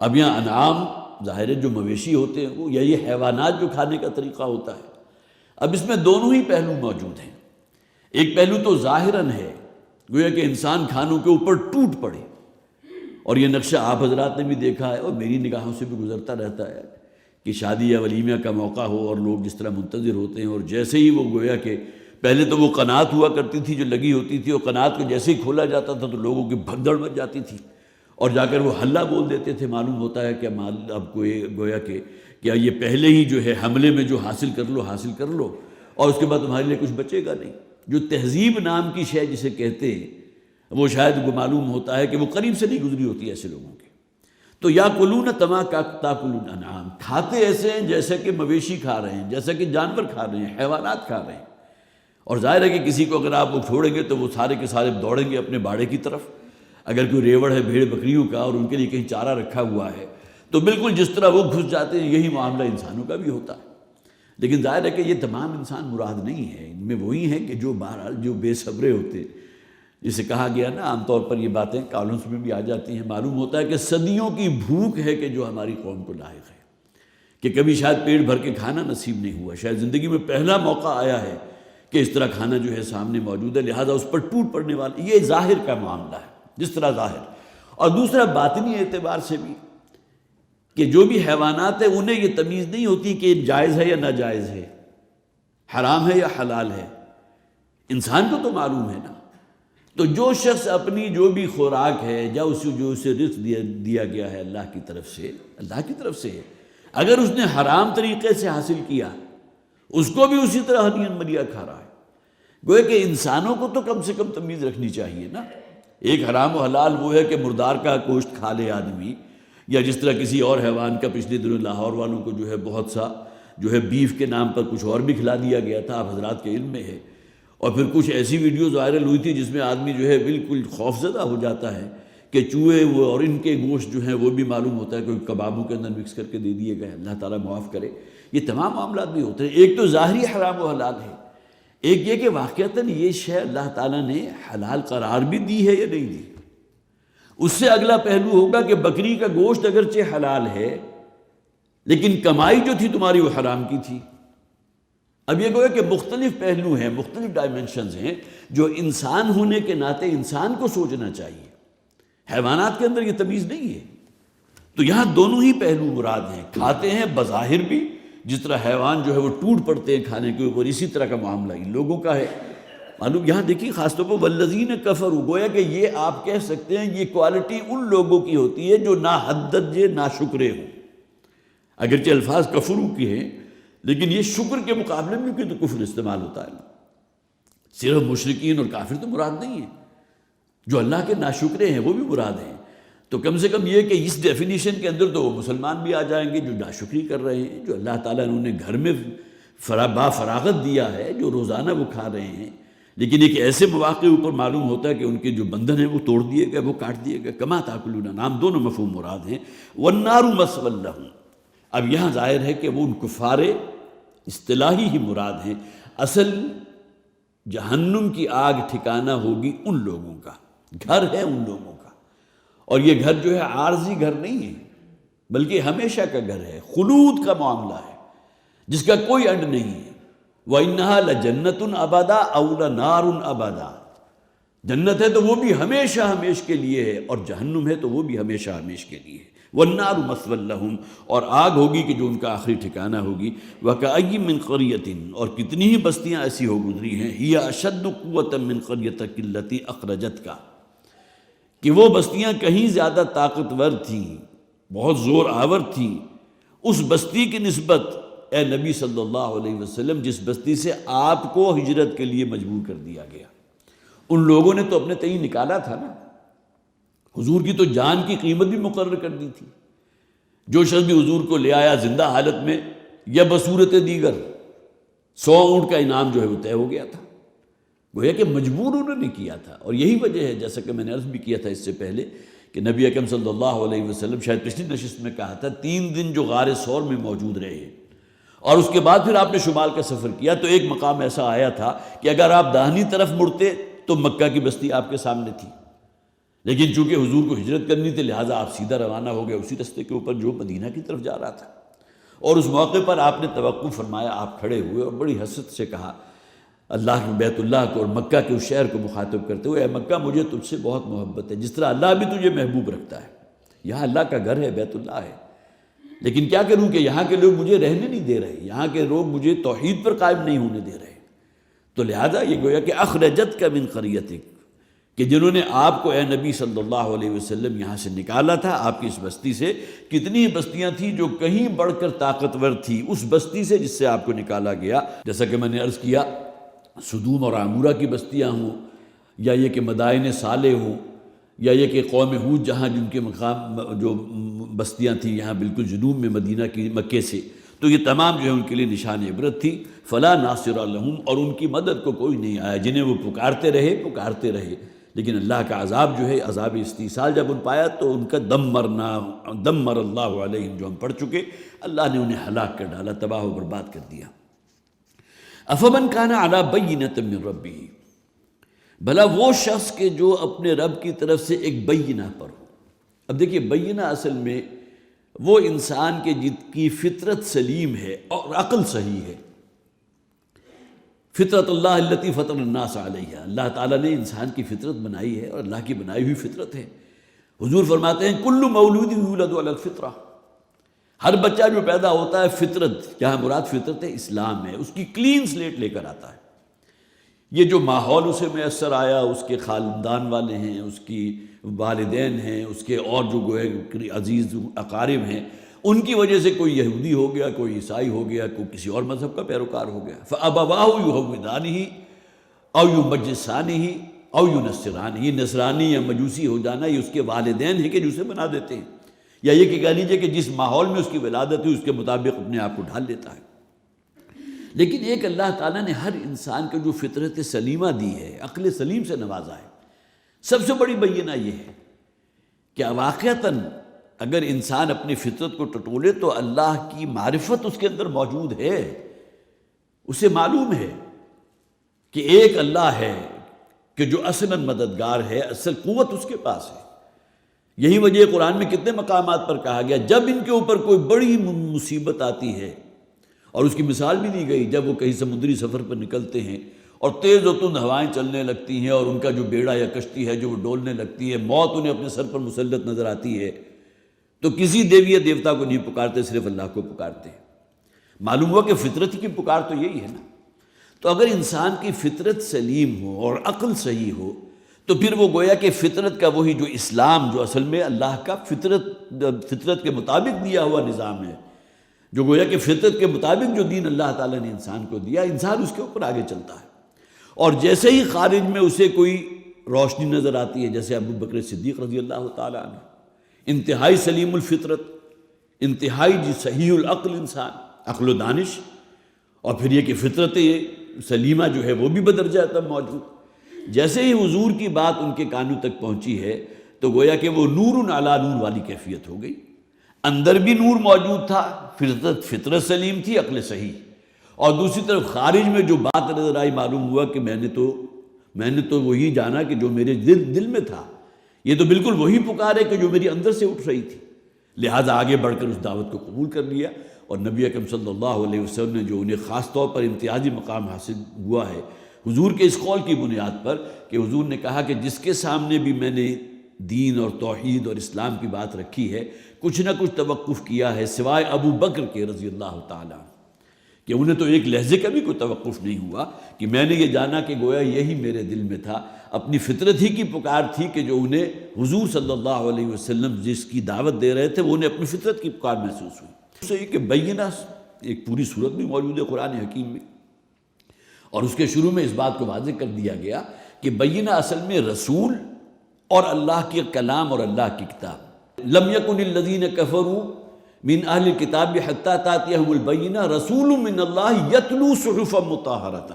اب یہاں انعام ظاہر ہے جو مویشی ہوتے ہیں وہ، یا یہ حیوانات جو کھانے کا طریقہ ہوتا ہے۔ اب اس میں دونوں ہی پہلو موجود ہیں۔ ایک پہلو تو ظاہراً ہے گویا کہ انسان کھانوں کے اوپر ٹوٹ پڑے، اور یہ نقشہ آپ حضرات نے بھی دیکھا ہے اور میری نگاہوں سے بھی گزرتا رہتا ہے کہ شادی یا ولیمہ کا موقع ہو اور لوگ جس طرح منتظر ہوتے ہیں، اور جیسے ہی وہ گویا کہ پہلے تو وہ قنات ہوا کرتی تھی جو لگی ہوتی تھی، اور قنات کو جیسے ہی کھولا جاتا تھا تو لوگوں کی بھگدڑ مچ جاتی تھی، اور جا کر وہ ہلہ بول دیتے تھے، معلوم ہوتا ہے کہ اب کو گویا کہ کیا یہ پہلے ہی جو ہے حملے میں جو حاصل کر لو اور اس کے بعد تمہارے لیے کچھ بچے گا نہیں۔ جو تہذیب نام کی شے جسے کہتے ہیں، وہ شاید وہ معلوم ہوتا ہے کہ وہ قریب سے نہیں گزری ہوتی ایسے لوگوں کے۔ تو یا کلون کما تاکل الانعام، کھاتے ایسے ہیں جیسے کہ مویشی کھا رہے ہیں، جیسا کہ جانور کھا رہے ہیں، حیوانات کھا رہے ہیں۔ اور ظاہر ہے کہ کسی کو اگر آپ وہ چھوڑیں گے تو وہ سارے کے سارے دوڑیں گے اپنے باڑے کی طرف۔ اگر کوئی ریوڑ ہے بھیڑ بکریوں کا اور ان کے لیے کہیں چارہ رکھا ہوا ہے تو بالکل جس طرح وہ گھس جاتے ہیں یہی معاملہ انسانوں کا بھی ہوتا ہے۔ لیکن ظاہر ہے کہ یہ تمام انسان مراد نہیں ہے، ان میں وہی ہیں کہ جو بہرحال جو بے صبرے ہوتے ہیں، جسے کہا گیا نا، عام طور پر یہ باتیں کالمز میں بھی آ جاتی ہیں، معلوم ہوتا ہے کہ صدیوں کی بھوک ہے کہ جو ہماری قوم کو لاحق ہے، کہ کبھی شاید پیٹ بھر کے کھانا نصیب نہیں ہوا، شاید زندگی میں پہلا موقع آیا ہے کہ اس طرح کھانا جو ہے سامنے موجود ہے، لہٰذا اس پر ٹوٹ پڑنے والا یہ ظاہر کا معاملہ ہے، جس طرح ظاہر، اور دوسرا باطنی اعتبار سے بھی کہ جو بھی حیوانات ہیں انہیں یہ تمیز نہیں ہوتی کہ یہ جائز ہے یا ناجائز ہے، حرام ہے یا حلال ہے، انسان کو تو معلوم ہے نا۔ تو جو شخص اپنی جو بھی خوراک ہے یا جو اسے رزق دیا گیا ہے اللہ کی طرف سے ہے، اگر اس نے حرام طریقے سے حاصل کیا اس کو بھی اسی طرح ہنین مریا کھا رہا ہے۔ گویا کہ انسانوں کو تو کم سے کم تمیز رکھنی چاہیے نا۔ ایک حرام و حلال وہ ہے کہ مردار کا گوشت کھا لے آدمی، یا جس طرح کسی اور حیوان کا پچھلے دنوں لاہور والوں کو جو ہے بہت سا جو ہے بیف کے نام پر کچھ اور بھی کھلا دیا گیا تھا، آپ حضرات کے علم میں ہے، اور پھر کچھ ایسی ویڈیوز وائرل ہوئی تھی جس میں آدمی جو ہے بالکل خوفزدہ ہو جاتا ہے کہ چوہے وہ اور ان کے گوشت جو ہیں وہ بھی معلوم ہوتا ہے کہ کبابوں کے اندر مکس کر کے دے دیے گئے، اللہ تعالیٰ معاف کرے۔ یہ تمام معاملات بھی ہوتے ہیں، ایک تو ظاہری حرام و حلال ہے، ایک یہ کہ واقعتاً یہ شے اللہ تعالیٰ نے حلال قرار بھی دی ہے یا نہیں دی، اس سے اگلا پہلو ہوگا کہ بکری کا گوشت اگرچہ حلال ہے لیکن کمائی جو تھی تمہاری وہ حرام کی تھی۔ اب یہ گویا کہ مختلف پہلو ہیں، مختلف ڈائمنشنز ہیں جو انسان ہونے کے ناطے انسان کو سوچنا چاہیے۔ حیوانات کے اندر یہ تمیز نہیں ہے۔ تو یہاں دونوں ہی پہلو مراد ہیں، کھاتے ہیں بظاہر بھی، جس طرح حیوان جو ہے وہ ٹوٹ پڑتے ہیں کھانے کے اوپر، اسی طرح کا معاملہ ان لوگوں کا ہے۔ معلوم یہاں دیکھیے خاص طور پر والذین کفروا، گویا کہ یہ آپ کہہ سکتے ہیں یہ کوالٹی ان لوگوں کی ہوتی ہے جو نا حد درجے نا شکرے ہوں۔ اگرچہ الفاظ کفرو کی ہیں لیکن یہ شکر کے مقابلے میں بھی تو کفر استعمال ہوتا ہے۔ صرف مشرکین اور کافر تو مراد نہیں ہیں، جو اللہ کے ناشکرے ہیں وہ بھی مراد ہیں۔ تو کم سے کم یہ کہ اس ڈیفینیشن کے اندر تو وہ مسلمان بھی آ جائیں گے جو ناشکری کر رہے ہیں، جو اللہ تعالیٰ نے انہیں گھر میں با فراغت دیا ہے، جو روزانہ وہ کھا رہے ہیں، لیکن ایک ایسے مواقع اوپر معلوم ہوتا ہے کہ ان کے جو بندھن ہیں وہ توڑ دیے گئے، وہ کاٹ دیے گئے۔ کما تاکلون، نام دونوں مفہوم مراد ہیں۔ والنار مثوی لہم، اب یہاں ظاہر ہے کہ وہ ان کفار اصطلاحی ہی مراد ہیں، اصل جہنم کی آگ ٹھکانہ ہوگی ان لوگوں کا، گھر ہے ان لوگوں کا، اور یہ گھر جو ہے عارضی گھر نہیں ہے بلکہ ہمیشہ کا گھر ہے، خلود کا معاملہ ہے جس کا کوئی اینڈ نہیں ہے۔ وَإِنَّهَا لَجَنَّةٌ أَبَدًا أَوْ لَنَارٌ أَبَدًا، جنت ہے تو وہ بھی ہمیشہ ہمیش کے لیے ہے، اور جہنم ہے تو وہ بھی ہمیشہ ہمیش کے لیے ہے۔ وَالنَّارُ مَثْوًى لَهُمْ، اور آگ ہوگی کہ جو ان کا آخری ٹھکانہ ہوگی۔ وَكَأَيٍّ مِّن قَرْيَةٍ، اور کتنی ہی بستیاں ایسی ہو گزری ہیں، هِيَ أَشَدُّ قُوَّةً مِّن قَرْيَتَكَ الَّتِي أَخْرَجَتْكَ، کہ وہ بستیاں کہیں زیادہ طاقتور تھیں، بہت زور آور تھیں اس بستی کی نسبت اے نبی صلی اللہ علیہ وسلم جس بستی سے آپ کو ہجرت کے لیے مجبور کر دیا گیا۔ ان لوگوں نے تو اپنے تئیں نکالا تھا نا، حضور کی تو جان کی قیمت بھی مقرر کر دی تھی۔ جو شخص بھی حضور کو لے آیا زندہ حالت میں یا بصورت دیگر، 100 اونٹ کا انعام جو ہے وہ طے ہو گیا تھا۔ گویا کہ مجبور انہوں نے کیا تھا، اور یہی وجہ ہے جیسا کہ میں نے عرض بھی کیا تھا اس سے پہلے کہ نبی اکرم صلی اللہ علیہ وسلم شاید پچھلی نشست میں کہا تھا 3 دن جو غار ثور میں موجود رہے اور اس کے بعد پھر آپ نے شمال کا سفر کیا، تو ایک مقام ایسا آیا تھا کہ اگر آپ داہنی طرف مڑتے تو مکہ کی بستی آپ کے سامنے تھی، لیکن چونکہ حضور کو ہجرت کرنی تھی لہٰذا آپ سیدھا روانہ ہو گئے اسی رستے کے اوپر جو مدینہ کی طرف جا رہا تھا۔ اور اس موقع پر آپ نے توقف فرمایا، آپ کھڑے ہوئے اور بڑی حسرت سے کہا اللہ کے بیت اللہ کو اور مکہ کے اس شہر کو مخاطب کرتے ہوئے، اے مکہ مجھے تجھ سے بہت محبت ہے، جس طرح اللہ بھی تجھے محبوب رکھتا ہے۔ یہاں اللہ کا گھر ہے، بیت اللہ ہے، لیکن کیا کروں کہ یہاں کے لوگ مجھے رہنے نہیں دے رہے، یہاں کے لوگ مجھے توحید پر قائم نہیں ہونے دے رہے۔ تو لہذا یہ گویا کہ اخرجت کا من قریتک، کہ جنہوں نے آپ کو اے نبی صلی اللہ علیہ وسلم یہاں سے نکالا تھا، آپ کی اس بستی سے، کتنی بستیاں تھیں جو کہیں بڑھ کر طاقتور تھی اس بستی سے جس سے آپ کو نکالا گیا۔ جیسا کہ میں نے عرض کیا سدوم اور عامورہ کی بستیاں ہوں، یا یہ کہ مدائن صالح ہوں، یا یہ کہ قوم ہود جہاں جن کے مقام جو بستیاں تھیں یہاں بالکل جنوب میں مدینہ کی مکے سے، تو یہ تمام جو ہے ان کے لیے نشان عبرت تھی۔ فلا ناصر لہم، اور ان کی مدد کو کوئی نہیں آیا، جنہیں وہ پکارتے رہے، لیکن اللہ کا عذاب جو ہے عذاب استیصال جب ان پایا تو ان کا دمر اللہ علیہم جو ہم پڑھ چکے، اللہ نے انہیں ہلاک کر ڈالا، تباہ و برباد کر دیا۔ افمن کان علی بینۃ من ربہ، بھلا وہ شخص کے جو اپنے رب کی طرف سے ایک بینہ پر ہو۔ اب دیکھیے بینہ اصل میں وہ انسان کے جس کی فطرت سلیم ہے اور عقل صحیح ہے، فطرت اللہ التی فطر الناس علیہ، اللہ تعالیٰ نے انسان کی فطرت بنائی ہے اور اللہ کی بنائی ہوئی فطرت ہے۔ حضور فرماتے ہیں کل مولود یولد علی الفطرہ، ہر بچہ جو پیدا ہوتا ہے فطرت، یہاں مراد فطرت اسلام ہے، اس کی کلین سلیٹ لے کر آتا ہے۔ یہ جو ماحول اسے میسر آیا، اس کے خاندان والے ہیں، اس کی والدین ہیں، اس کے اور جو گوئے عزیز اقارب ہیں، ان کی وجہ سے کوئی یہودی ہو گیا، کوئی عیسائی ہو گیا، کوئی کسی اور مذہب کا پیروکار ہو گیا، فَأَبَوَاهُ يُهَوِّدَانِهِ أَوْ يُمَجِّسَانِهِ أَوْ يُنَصِّرَانِهِ، یہ نصرانی یا مجوسی ہو جانا یہ اس کے والدین ہیں کہ جو اسے بنا دیتے ہیں، یا یہ کہ کہہ لیجیے کہ جس ماحول میں اس کی ولادت ہوئی اس کے مطابق اپنے آپ کو ڈھال لیتا ہے۔ لیکن ایک اللہ تعالیٰ نے ہر انسان کو جو فطرت سلیمہ دی ہے، عقل سلیم سے نوازا ہے، سب سے بڑی بینہ یہ ہے کہ واقعتاً اگر انسان اپنی فطرت کو ٹٹولے تو اللہ کی معرفت اس کے اندر موجود ہے، اسے معلوم ہے کہ ایک اللہ ہے کہ جو اصلاً مددگار ہے، اصل قوت اس کے پاس ہے، یہی وجہ قرآن میں کتنے مقامات پر کہا گیا جب ان کے اوپر کوئی بڑی مصیبت آتی ہے، اور اس کی مثال بھی دی گئی جب وہ کہیں سمندری سفر پر نکلتے ہیں اور تیز و تند ہوائیں چلنے لگتی ہیں اور ان کا جو بیڑا یا کشتی ہے جو وہ ڈولنے لگتی ہے، موت انہیں اپنے سر پر مسلط نظر آتی ہے، تو کسی دیوی یا دیوتا کو نہیں پکارتے، صرف اللہ کو پکارتے ہیں۔ معلوم ہوا کہ فطرت کی پکار تو یہی ہے نا۔ تو اگر انسان کی فطرت سلیم ہو اور عقل صحیح ہو تو پھر وہ گویا کہ فطرت کا وہی جو اسلام، جو اصل میں اللہ کا فطرت کے مطابق دیا ہوا نظام ہے، جو گویا کہ فطرت کے مطابق جو دین اللہ تعالیٰ نے انسان کو دیا، انسان اس کے اوپر آگے چلتا ہے۔ اور جیسے ہی خارج میں اسے کوئی روشنی نظر آتی ہے، جیسے ابو بکر صدیق رضی اللہ تعالیٰ عنہ، انتہائی سلیم الفطرت، انتہائی صحیح العقل انسان، عقل و دانش، اور پھر یہ کہ فطرت سلیمہ جو ہے وہ بھی بدرجہ تب موجود، جیسے ہی حضور کی بات ان کے کانوں تک پہنچی ہے تو گویا کہ وہ نور علی نور والی کیفیت ہو گئی۔ اندر بھی نور موجود تھا، فطرت سلیم تھی، عقل صحیح، اور دوسری طرف خارج میں جو بات نظر آئی، معلوم ہوا کہ میں نے تو وہی جانا کہ جو میرے دل میں تھا، یہ تو بالکل وہی پکار ہے کہ جو میری اندر سے اٹھ رہی تھی، لہٰذا آگے بڑھ کر اس دعوت کو قبول کر لیا۔ اور نبی اکرم صلی اللہ علیہ وسلم نے جو انہیں خاص طور پر امتیازی مقام حاصل ہوا ہے حضور کے اس قول کی بنیاد پر کہ حضور نے کہا کہ جس کے سامنے بھی میں نے دین اور توحید اور اسلام کی بات رکھی ہے، کچھ نہ کچھ توقف کیا ہے سوائے ابو بکر کے رضی اللہ تعالیٰ، کہ انہیں تو ایک لحظے کا بھی کوئی توقف نہیں ہوا کہ میں نے یہ جانا کہ گویا یہی میرے دل میں تھا، اپنی فطرت ہی کی پکار تھی کہ جو انہیں حضور صلی اللہ علیہ وسلم جس کی دعوت دے رہے تھے وہ انہیں اپنی فطرت کی پکار محسوس ہوئی۔ اس سے یہ کہ بینہ ایک پوری صورت بھی موجود ہے قرآن حکیم میں، اور اس کے شروع میں اس بات کو واضح کر دیا گیا کہ بینہ اصل میں رسول اور اللہ کے کلام اور اللہ کی کتاب۔ لم یکن الذین کفروا من اہل الکتاب حتی تأتیہم البینہ رسول من اللہ یتلو صحفا مطہرۃ۔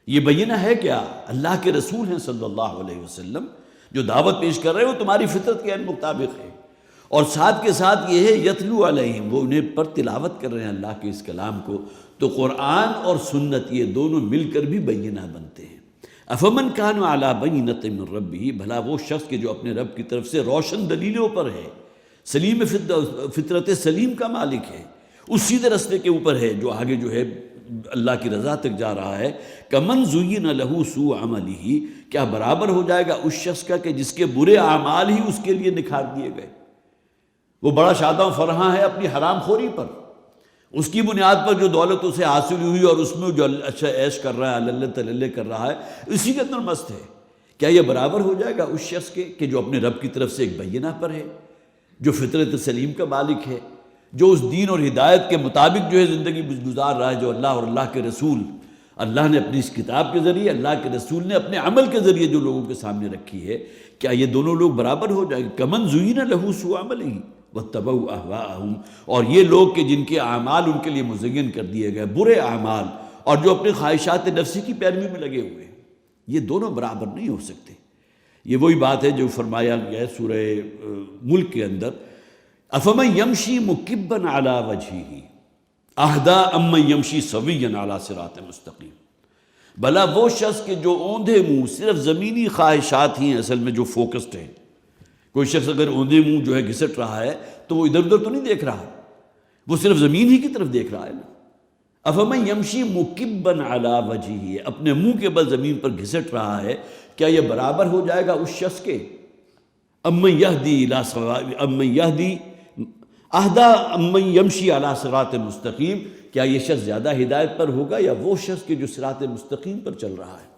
یہ بینہ ہے کیا؟ اللہ کے رسول ہیں صلی اللہ علیہ وسلم، جو دعوت پیش کر رہے ہیں وہ تمہاری فطرت کے مطابق ہے، اور ساتھ کے ساتھ یہ ہے یتلو علیہم، وہ انہیں پر تلاوت کر رہے ہیں اللہ کے اس کلام کو۔ تو قرآن اور سنت یہ دونوں مل کر بھی بینہ بنتے ہیں۔ افمن کان علی بینۃ من ربہ، بھلا وہ شخص کہ جو اپنے رب کی طرف سے روشن دلیلوں پر ہے، سلیم فطرت سلیم کا مالک ہے، اس سیدھے راستے کے اوپر ہے، جو آگے جو ہے اللہ کی رضا تک جا رہا ہے۔ کمن زین لہ سوء عملہ، کیا برابر ہو جائے گا اس شخص کا کہ جس کے برے اعمال ہی اس کے لیے نکھار دیے گئے؟ وہ بڑا شاداں فرحاں ہے اپنی حرام خوری پر، اس کی بنیاد پر جو دولت اسے حاصل ہوئی اور اس میں جو اچھا عیش کر رہا ہے، اللہ تللے کر رہا ہے، اسی کے اندر مست ہے۔ کیا یہ برابر ہو جائے گا اس شخص کے کہ جو اپنے رب کی طرف سے ایک بینہ پر ہے، جو فطرت سلیم کا مالک ہے، جو اس دین اور ہدایت کے مطابق جو ہے زندگی گزار رہا ہے، جو اللہ اور اللہ کے رسول، اللہ نے اپنی اس کتاب کے ذریعے، اللہ کے رسول نے اپنے عمل کے ذریعے جو لوگوں کے سامنے رکھی ہے، کیا یہ دونوں لوگ برابر ہو جائیں گے؟ کمن زین لہ سوء عملہ واتبعوا اہواءہم، اور یہ لوگ کہ جن کے اعمال ان کے لیے مزین کر دیے گئے، برے اعمال، اور جو اپنے خواہشات نفسی کی پیروی میں لگے ہوئے ہیں، یہ دونوں برابر نہیں ہو سکتے۔ یہ وہی بات ہے جو فرمایا گیا ہے سورہ ملک کے اندر، افمن یمشی مکبا علی وجہہ اہدی امن یمشی سویا علی صراط مستقیم، بھلا وہ شخص کہ جو اوندھے منہ صرف زمینی خواہشات ہی ہیں اصل میں جو فوکسڈ ہیں، کوئی شخص اگر اوندھے منہ جو ہے گھسٹ رہا ہے تو وہ ادھر ادھر تو نہیں دیکھ رہا، وہ صرف زمین ہی کی طرف دیکھ رہا ہے نا۔ افمن یمشی مکبا علی وجہہ، اپنے منہ کے بل زمین پر گھسٹ رہا ہے، کیا یہ برابر ہو جائے گا اس شخص کے؟ امن یہدی الی صراط، امن یہدی اہدی امن یمشی علی صراط مستقیم، کیا یہ شخص زیادہ ہدایت پر ہوگا یا وہ شخص کہ جو صراط مستقیم پر چل رہا ہے؟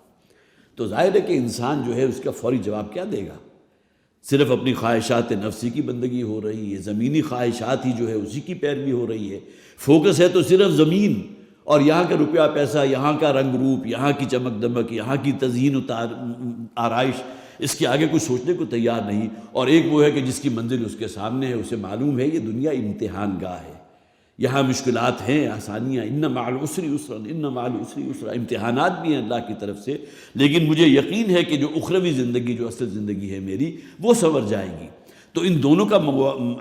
تو ظاہر ہے کہ انسان جو ہے اس کا فوری جواب کیا دے گا؟ صرف اپنی خواہشات نفسی کی بندگی ہو رہی ہے، زمینی خواہشات ہی جو ہے اسی کی پیروی ہو رہی ہے، فوکس ہے تو صرف زمین اور یہاں کا روپیہ پیسہ، یہاں کا رنگ روپ، یہاں کی چمک دمک، یہاں کی تزئین و آرائش، اس کے آگے کچھ سوچنے کو تیار نہیں۔ اور ایک وہ ہے کہ جس کی منزل اس کے سامنے ہے، اسے معلوم ہے یہ دنیا امتحان گاہ ہے، یہاں مشکلات ہیں، آسانیاں، ان مع العسر یسرا، ان مع العسر یسرا، امتحانات بھی ہیں اللہ کی طرف سے، لیکن مجھے یقین ہے کہ جو اخروی زندگی، جو اصل زندگی ہے میری، وہ سنور جائے گی۔ تو ان دونوں کا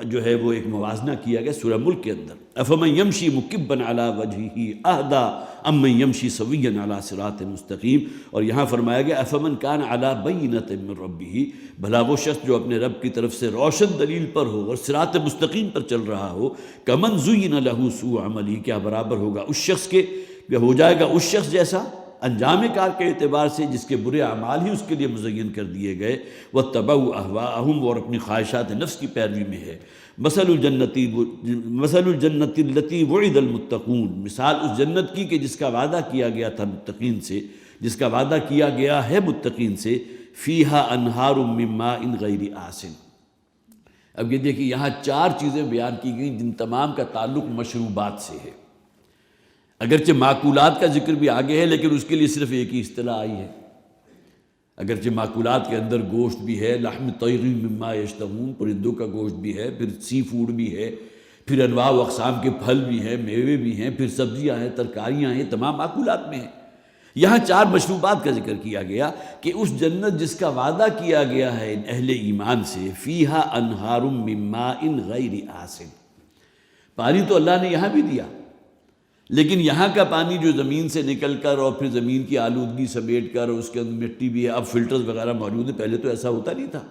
جو ہے وہ ایک موازنہ کیا گیا سورہ ملک کے اندر. افمن یمشی مکبا علی وجہہ اہدی امن یمشی سویا علی صراط مستقیم. اور یہاں فرمایا گیا افمن کان علی بینۃ من ربہ، بھلا وہ شخص جو اپنے رب کی طرف سے روشن دلیل پر ہو اور صراط مستقیم پر چل رہا ہو، کمن زین لہ سوء عملہ، کیا برابر ہوگا اس شخص کے، ہو جائے گا اس شخص جیسا انجام کار کے اعتبار سے جس کے برے اعمال ہی اس کے لیے مزین کر دیے گئے. واتبعوا اہواءہم، اور اپنی خواہشات نفس کی پیروی میں ہے. مثل الجنت التی وعد المتقون، مثال اس جنت کی کہ جس کا وعدہ کیا گیا تھا متقین سے، جس کا وعدہ کیا گیا ہے متقین سے. فیہا انہار من ماء غیر آسن. اب یہ دیکھیں یہاں 4 چیزیں بیان کی گئیں جن تمام کا تعلق مشروبات سے ہے. اگرچہ معقولات کا ذکر بھی آگے ہے لیکن اس کے لیے صرف ایک ہی اصطلاح آئی ہے. اگرچہ معقولات کے اندر گوشت بھی ہے، لحم طیر مما یشتہون، پرندوں کا گوشت بھی ہے، پھر سی فوڈ بھی ہے، پھر انواع و اقسام کے پھل بھی ہیں، میوے بھی ہیں، پھر سبزیاں ہیں، ترکاریاں ہیں، تمام معقولات میں ہیں. یہاں 4 مشروبات کا ذکر کیا گیا کہ اس جنت جس کا وعدہ کیا گیا ہے اہل ایمان سے، فیہا انہار من ماء غیر آسن. پانی تو اللہ نے یہاں بھی دیا، لیکن یہاں کا پانی جو زمین سے نکل کر اور پھر زمین کی آلودگی سمیٹ کر اس کے اندر مٹی بھی ہے، اب فلٹرز وغیرہ موجود ہیں، پہلے تو ایسا ہوتا نہیں تھا.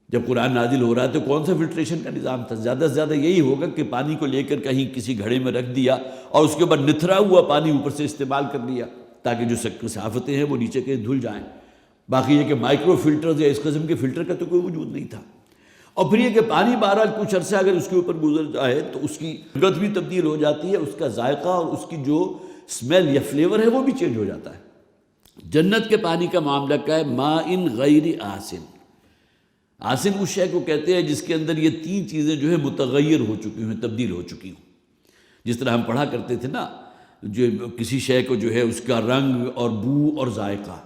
جب قرآن نازل ہو رہا ہے تو کون سا فلٹریشن کا نظام تھا؟ زیادہ سے زیادہ یہی ہوگا کہ پانی کو لے کر کہیں کسی گھڑے میں رکھ دیا اور اس کے بعد نتھرا ہوا پانی اوپر سے استعمال کر لیا تاکہ جو کثافتیں ہیں وہ نیچے کے دھل جائیں. باقی یہ کہ مائکرو فلٹرز یا اس قسم کے فلٹر کا تو کوئی وجود نہیں تھا. اور پھر یہ کہ پانی بہرحال کچھ عرصہ اگر اس کے اوپر گزر جائے تو اس کی رنگت بھی تبدیل ہو جاتی ہے، اس کا ذائقہ اور اس کی جو اسمیل یا فلیور ہے وہ بھی چینج ہو جاتا ہے. جنت کے پانی کا معاملہ کیا ہے؟ ماء غیر آسن. آسن اس شے کو کہتے ہیں جس کے اندر یہ 3 چیزیں جو ہے متغیر ہو چکی ہیں، تبدیل ہو چکی ہوں. جس طرح ہم پڑھا کرتے تھے نا، جو کسی شے کو جو ہے اس کا رنگ اور بو اور ذائقہ،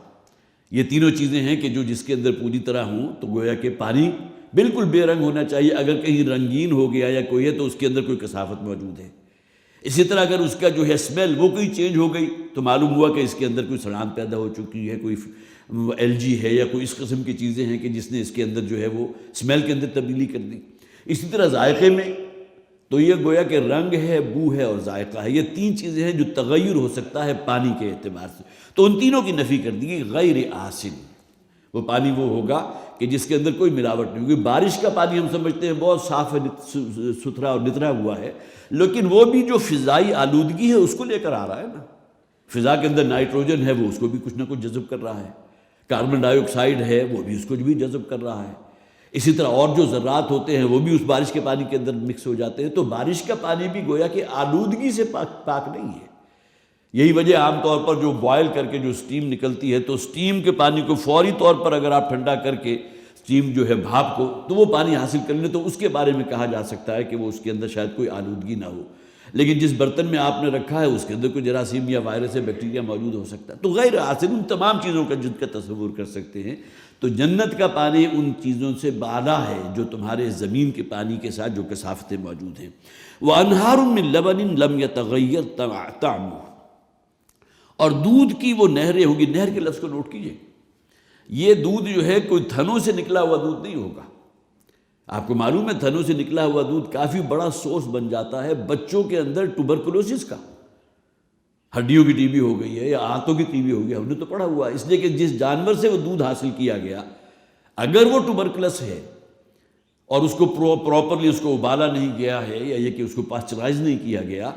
یہ تینوں چیزیں ہیں کہ جو جس کے اندر پوری طرح ہوں تو گویا کہ پانی بالکل بے رنگ ہونا چاہیے. اگر کہیں رنگین ہو گیا یا کوئی ہے تو اس کے اندر کوئی کثافت موجود ہے. اسی طرح اگر اس کا جو ہے اسمیل وہ کوئی چینج ہو گئی تو معلوم ہوا کہ اس کے اندر کوئی سڑان پیدا ہو چکی ہے، کوئی الجی ہے یا کوئی اس قسم کی چیزیں ہیں کہ جس نے اس کے اندر جو ہے وہ اسمیل کے اندر تبدیلی کر دی. اسی طرح ذائقے میں تو یہ گویا کہ رنگ ہے، بو ہے اور ذائقہ ہے. یہ 3 چیزیں ہیں جو تغیر ہو سکتا ہے پانی کے اعتبار سے. تو ان تینوں کی نفی کر دی گئی. غیر آسن، وہ پانی وہ ہوگا کہ جس کے اندر کوئی ملاوٹ نہیں ہوگی. بارش کا پانی ہم سمجھتے ہیں بہت صاف ہے، ستھرا اور نترا ہوا ہے، لیکن وہ بھی جو فضائی آلودگی ہے اس کو لے کر آ رہا ہے نا. فضا کے اندر نائٹروجن ہے، وہ اس کو بھی کچھ نہ کچھ جذب کر رہا ہے. کاربن ڈائی آکسائڈ ہے، وہ بھی اس کو بھی جذب کر رہا ہے. اسی طرح اور جو ذرات ہوتے ہیں وہ بھی اس بارش کے پانی کے اندر مکس ہو جاتے ہیں. تو بارش کا پانی بھی گویا کہ آلودگی سے پاک نہیں ہے. یہی وجہ عام طور پر جو بوائل کر کے جو سٹیم نکلتی ہے تو سٹیم کے پانی کو فوری طور پر اگر آپ ٹھنڈا کر کے سٹیم جو ہے بھاپ کو تو وہ پانی حاصل کر لیں تو اس کے بارے میں کہا جا سکتا ہے کہ وہ اس کے اندر شاید کوئی آلودگی نہ ہو. لیکن جس برتن میں آپ نے رکھا ہے اس کے اندر کوئی جراثیم یا وائرس یا بیکٹیریا موجود ہو سکتا ہے. تو غیر آسن ان تمام چیزوں کا جن کا تصور کر سکتے ہیں. تو جنت کا پانی ان چیزوں سے بالا ہے جو تمہارے زمین کے پانی کے ساتھ جو کثافتیں موجود ہیں. وَأَنْهَارٌ مِّن لَبَنٍ لَمْ يَتَغَيَّرْ طَعْمُهُ، اور دودھ کی وہ نہریں ہوں گی. نہر کے لفظ کو نوٹ کیجئے، یہ دودھ جو ہے کوئی تھنوں سے نکلا ہوا دودھ نہیں ہوگا. آپ کو معلوم ہے تھنوں سے نکلا ہوا دودھ کافی بڑا سورس بن جاتا ہے بچوں کے اندر ٹوبرکلوسس کا. ہڈیوں کی ٹی بی ہو گئی ہے یا آنتوں کی ٹی بی ہو گئی، ہم نے تو پڑھا ہوا. اس لیے کہ جس جانور سے وہ دودھ حاصل کیا گیا اگر وہ ٹوبرکلس ہے اور اس کو پراپرلی اس کو ابالا نہیں گیا ہے یا یہ کہ اس کو پاسچرائز نہیں کیا گیا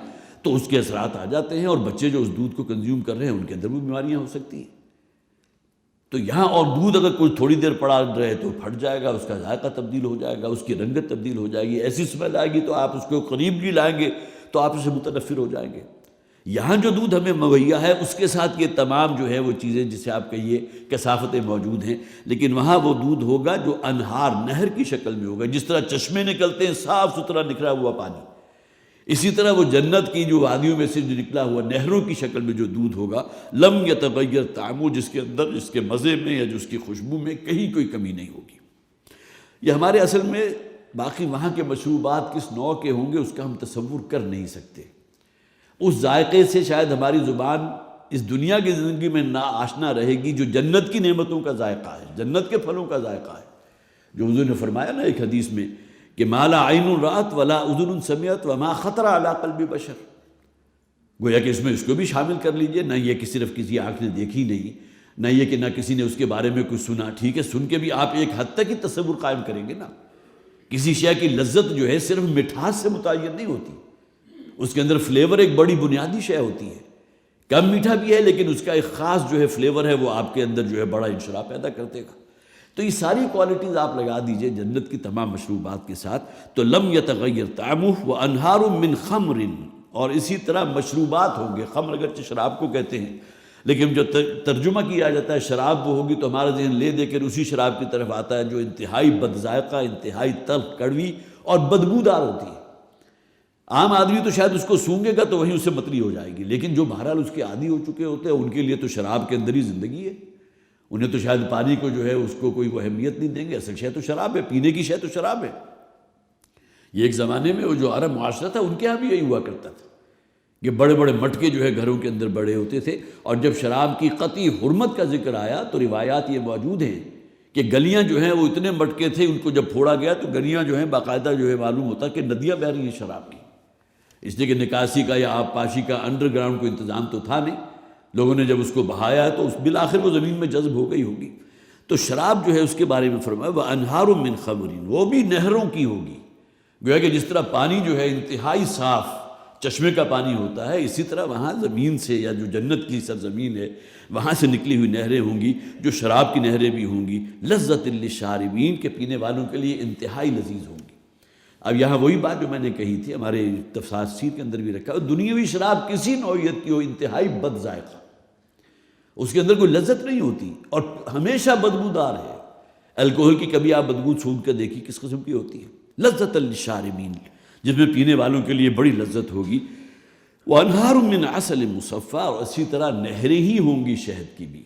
تو اس کے اثرات آ جاتے ہیں اور بچے جو اس دودھ کو کنزیوم کر رہے ہیں ان کے اندر بھی بیماریاں ہو سکتی ہیں. تو یہاں اور دودھ اگر کوئی تھوڑی دیر پڑا رہے تو پھٹ جائے گا، اس کا ذائقہ تبدیل ہو جائے گا، اس کی رنگت تبدیل ہو جائے گی، ایسی اسمیل آئے گی تو آپ اس کو قریب بھی لائیں گے تو آپ اسے متنفر ہو جائیں گے. یہاں جو دودھ ہمیں مہیا ہے اس کے ساتھ یہ تمام جو ہے وہ چیزیں جسے آپ کہیے کثافتیں موجود ہیں، لیکن وہاں وہ دودھ ہوگا جو انہار نہر کی شکل میں ہوگا. جس طرح چشمے نکلتے ہیں صاف ستھرا نکھرا ہوا پانی، اسی طرح وہ جنت کی جو وادیوں میں سے جو نکلا ہوا نہروں کی شکل میں جو دودھ ہوگا. لم یتغیر طعمہ، جس کے اندر اس کے مزے میں یا جس کی خوشبو میں کہیں کوئی کمی نہیں ہوگی. یہ ہمارے اصل میں باقی وہاں کے مشروبات کس نوع کے ہوں گے اس کا ہم تصور کر نہیں سکتے. اس ذائقے سے شاید ہماری زبان اس دنیا کی زندگی میں نا آشنا رہے گی جو جنت کی نعمتوں کا ذائقہ ہے، جنت کے پھلوں کا ذائقہ ہے. جو حضور نے فرمایا نا ایک حدیث میں کہ ما لا عین رأت ولا اذن سمعت وما خطر علی قلب بشر، گویا کہ اس میں اس کو بھی شامل کر لیجئے، نہ یہ کہ صرف کسی آنکھ نے دیکھی نہیں، نہ یہ کہ نہ کسی نے اس کے بارے میں کچھ سنا، ٹھیک ہے سن کے بھی آپ ایک حد تک ہی تصور قائم کریں گے نا۔ کسی شے کی لذت جو ہے صرف مٹھاس سے متعین نہیں ہوتی، اس کے اندر فلیور ایک بڑی بنیادی شے ہوتی ہے، کم میٹھا بھی ہے لیکن اس کا ایک خاص جو ہے فلیور ہے وہ آپ کے اندر جو ہے بڑا انشراح پیدا کر دے گا۔ تو یہ ساری کوالٹیز آپ لگا دیجئے جنت کی تمام مشروبات کے ساتھ، تو لم یتغیر طعمہ وانہار من خمر، اور اسی طرح مشروبات ہوں گے، خمر اگرچہ شراب کو کہتے ہیں لیکن جو ترجمہ کیا جاتا ہے شراب وہ ہوگی تو ہمارا ذہن لے دے کر اسی شراب کی طرف آتا ہے جو انتہائی بد ذائقہ، انتہائی تلخ، کڑوی اور بدبودار ہوتی ہے۔ عام آدمی تو شاید اس کو سونگے گا تو وہیں اسے متلی ہو جائے گی، لیکن جو بہرحال اس کے عادی ہو چکے ہوتے ہیں ان کے لیے تو شراب کے اندر ہی زندگی ہے، انہیں تو شاید پانی کو جو ہے اس کو کوئی وہ اہمیت نہیں دیں گے، اصل شے تو شراب ہے، پینے کی شے تو شراب ہے۔ یہ ایک زمانے میں وہ جو عرب معاشرہ تھا ان کے ہاں بھی یہی ہوا کرتا تھا کہ بڑے بڑے مٹکے جو ہے گھروں کے اندر بڑے ہوتے تھے، اور جب شراب کی قطعی حرمت کا ذکر آیا تو روایات یہ موجود ہیں کہ گلیاں جو ہیں وہ اتنے مٹکے تھے، ان کو جب پھوڑا گیا تو گلیاں جو ہیں باقاعدہ جو ہے معلوم ہوتا کہ ندیاں بہہ رہی ہیں شراب کی، اس لیے کہ نکاسی کا یا آب پاشی کا انڈر گراؤنڈ کوئی انتظام تو تھا نہیں، لوگوں نے جب اس کو بہایا ہے تو اس بالآخر وہ زمین میں جذب ہو گئی ہوگی۔ تو شراب جو ہے اس کے بارے میں فرمایا وَأَنْهَارٌ مِّن خَمْرٍ، وہ بھی نہروں کی ہوگی، گویا کہ جس طرح پانی جو ہے انتہائی صاف چشمے کا پانی ہوتا ہے، اسی طرح وہاں زمین سے یا جو جنت کی سرزمین ہے وہاں سے نکلی ہوئی نہریں ہوں گی جو شراب کی نہریں بھی ہوں گی، لذۃ للشاربین، کے پینے والوں کے لیے انتہائی لذیذ ہوں گی۔ اب یہاں وہی بات جو میں نے کہی تھی ہمارے تفسیر کے اندر بھی رکھا ہے، دنیاوی شراب کسی نوعیت کی ہو انتہائی بد ذائقہ، اس کے اندر کوئی لذت نہیں ہوتی اور ہمیشہ بدبودار ہے۔ الکوہل کی کبھی آپ بدبو سونگھ کر دیکھی کس قسم کی ہوتی ہے، لذۃ للشاربین، جس میں پینے والوں کے لیے بڑی لذت ہوگی۔ وَأَنْهَارٌ مِّنْ عَسَلٍ مُّصَفًّى، اور اسی طرح نہریں ہی ہوں گی شہد کی بھی۔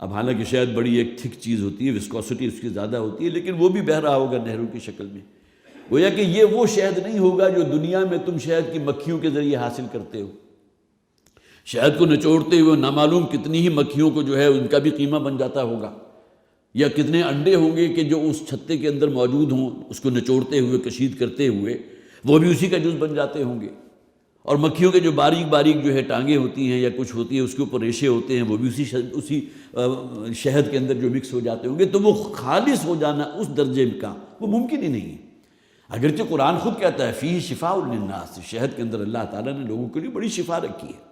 اب حالانکہ شہد بڑی ایک تھک چیز ہوتی ہے، وسکوسٹی اس کی زیادہ ہوتی ہے، لیکن وہ بھی بہہ رہا ہوگا نہروں کی شکل میں، گویا کہ یہ وہ شہد نہیں ہوگا جو دنیا میں تم شہد کی مکھیوں کے ذریعے حاصل کرتے ہو۔ شہد کو نچوڑتے ہوئے نامعلوم کتنی ہی مکھیوں کو جو ہے ان کا بھی قیمہ بن جاتا ہوگا، یا کتنے انڈے ہوں گے کہ جو اس چھتے کے اندر موجود ہوں، اس کو نچوڑتے ہوئے کشید کرتے ہوئے وہ بھی اسی کا جز بن جاتے ہوں گے، اور مکھیوں کے جو باریک باریک جو ہے ٹانگیں ہوتی ہیں یا کچھ ہوتی ہے اس کے اوپر ریشے ہوتے ہیں وہ بھی اسی شہد کے اندر جو مکس ہو جاتے ہوں گے، تو وہ خالص ہو جانا اس درجے کا وہ ممکن ہی نہیں ہے۔ اگرچہ قرآن خود کہتا ہے فیہ شفاء للناس، شہد کے اندر اللہ تعالیٰ نے لوگوں کے لیے بڑی شفا رکھی ہے۔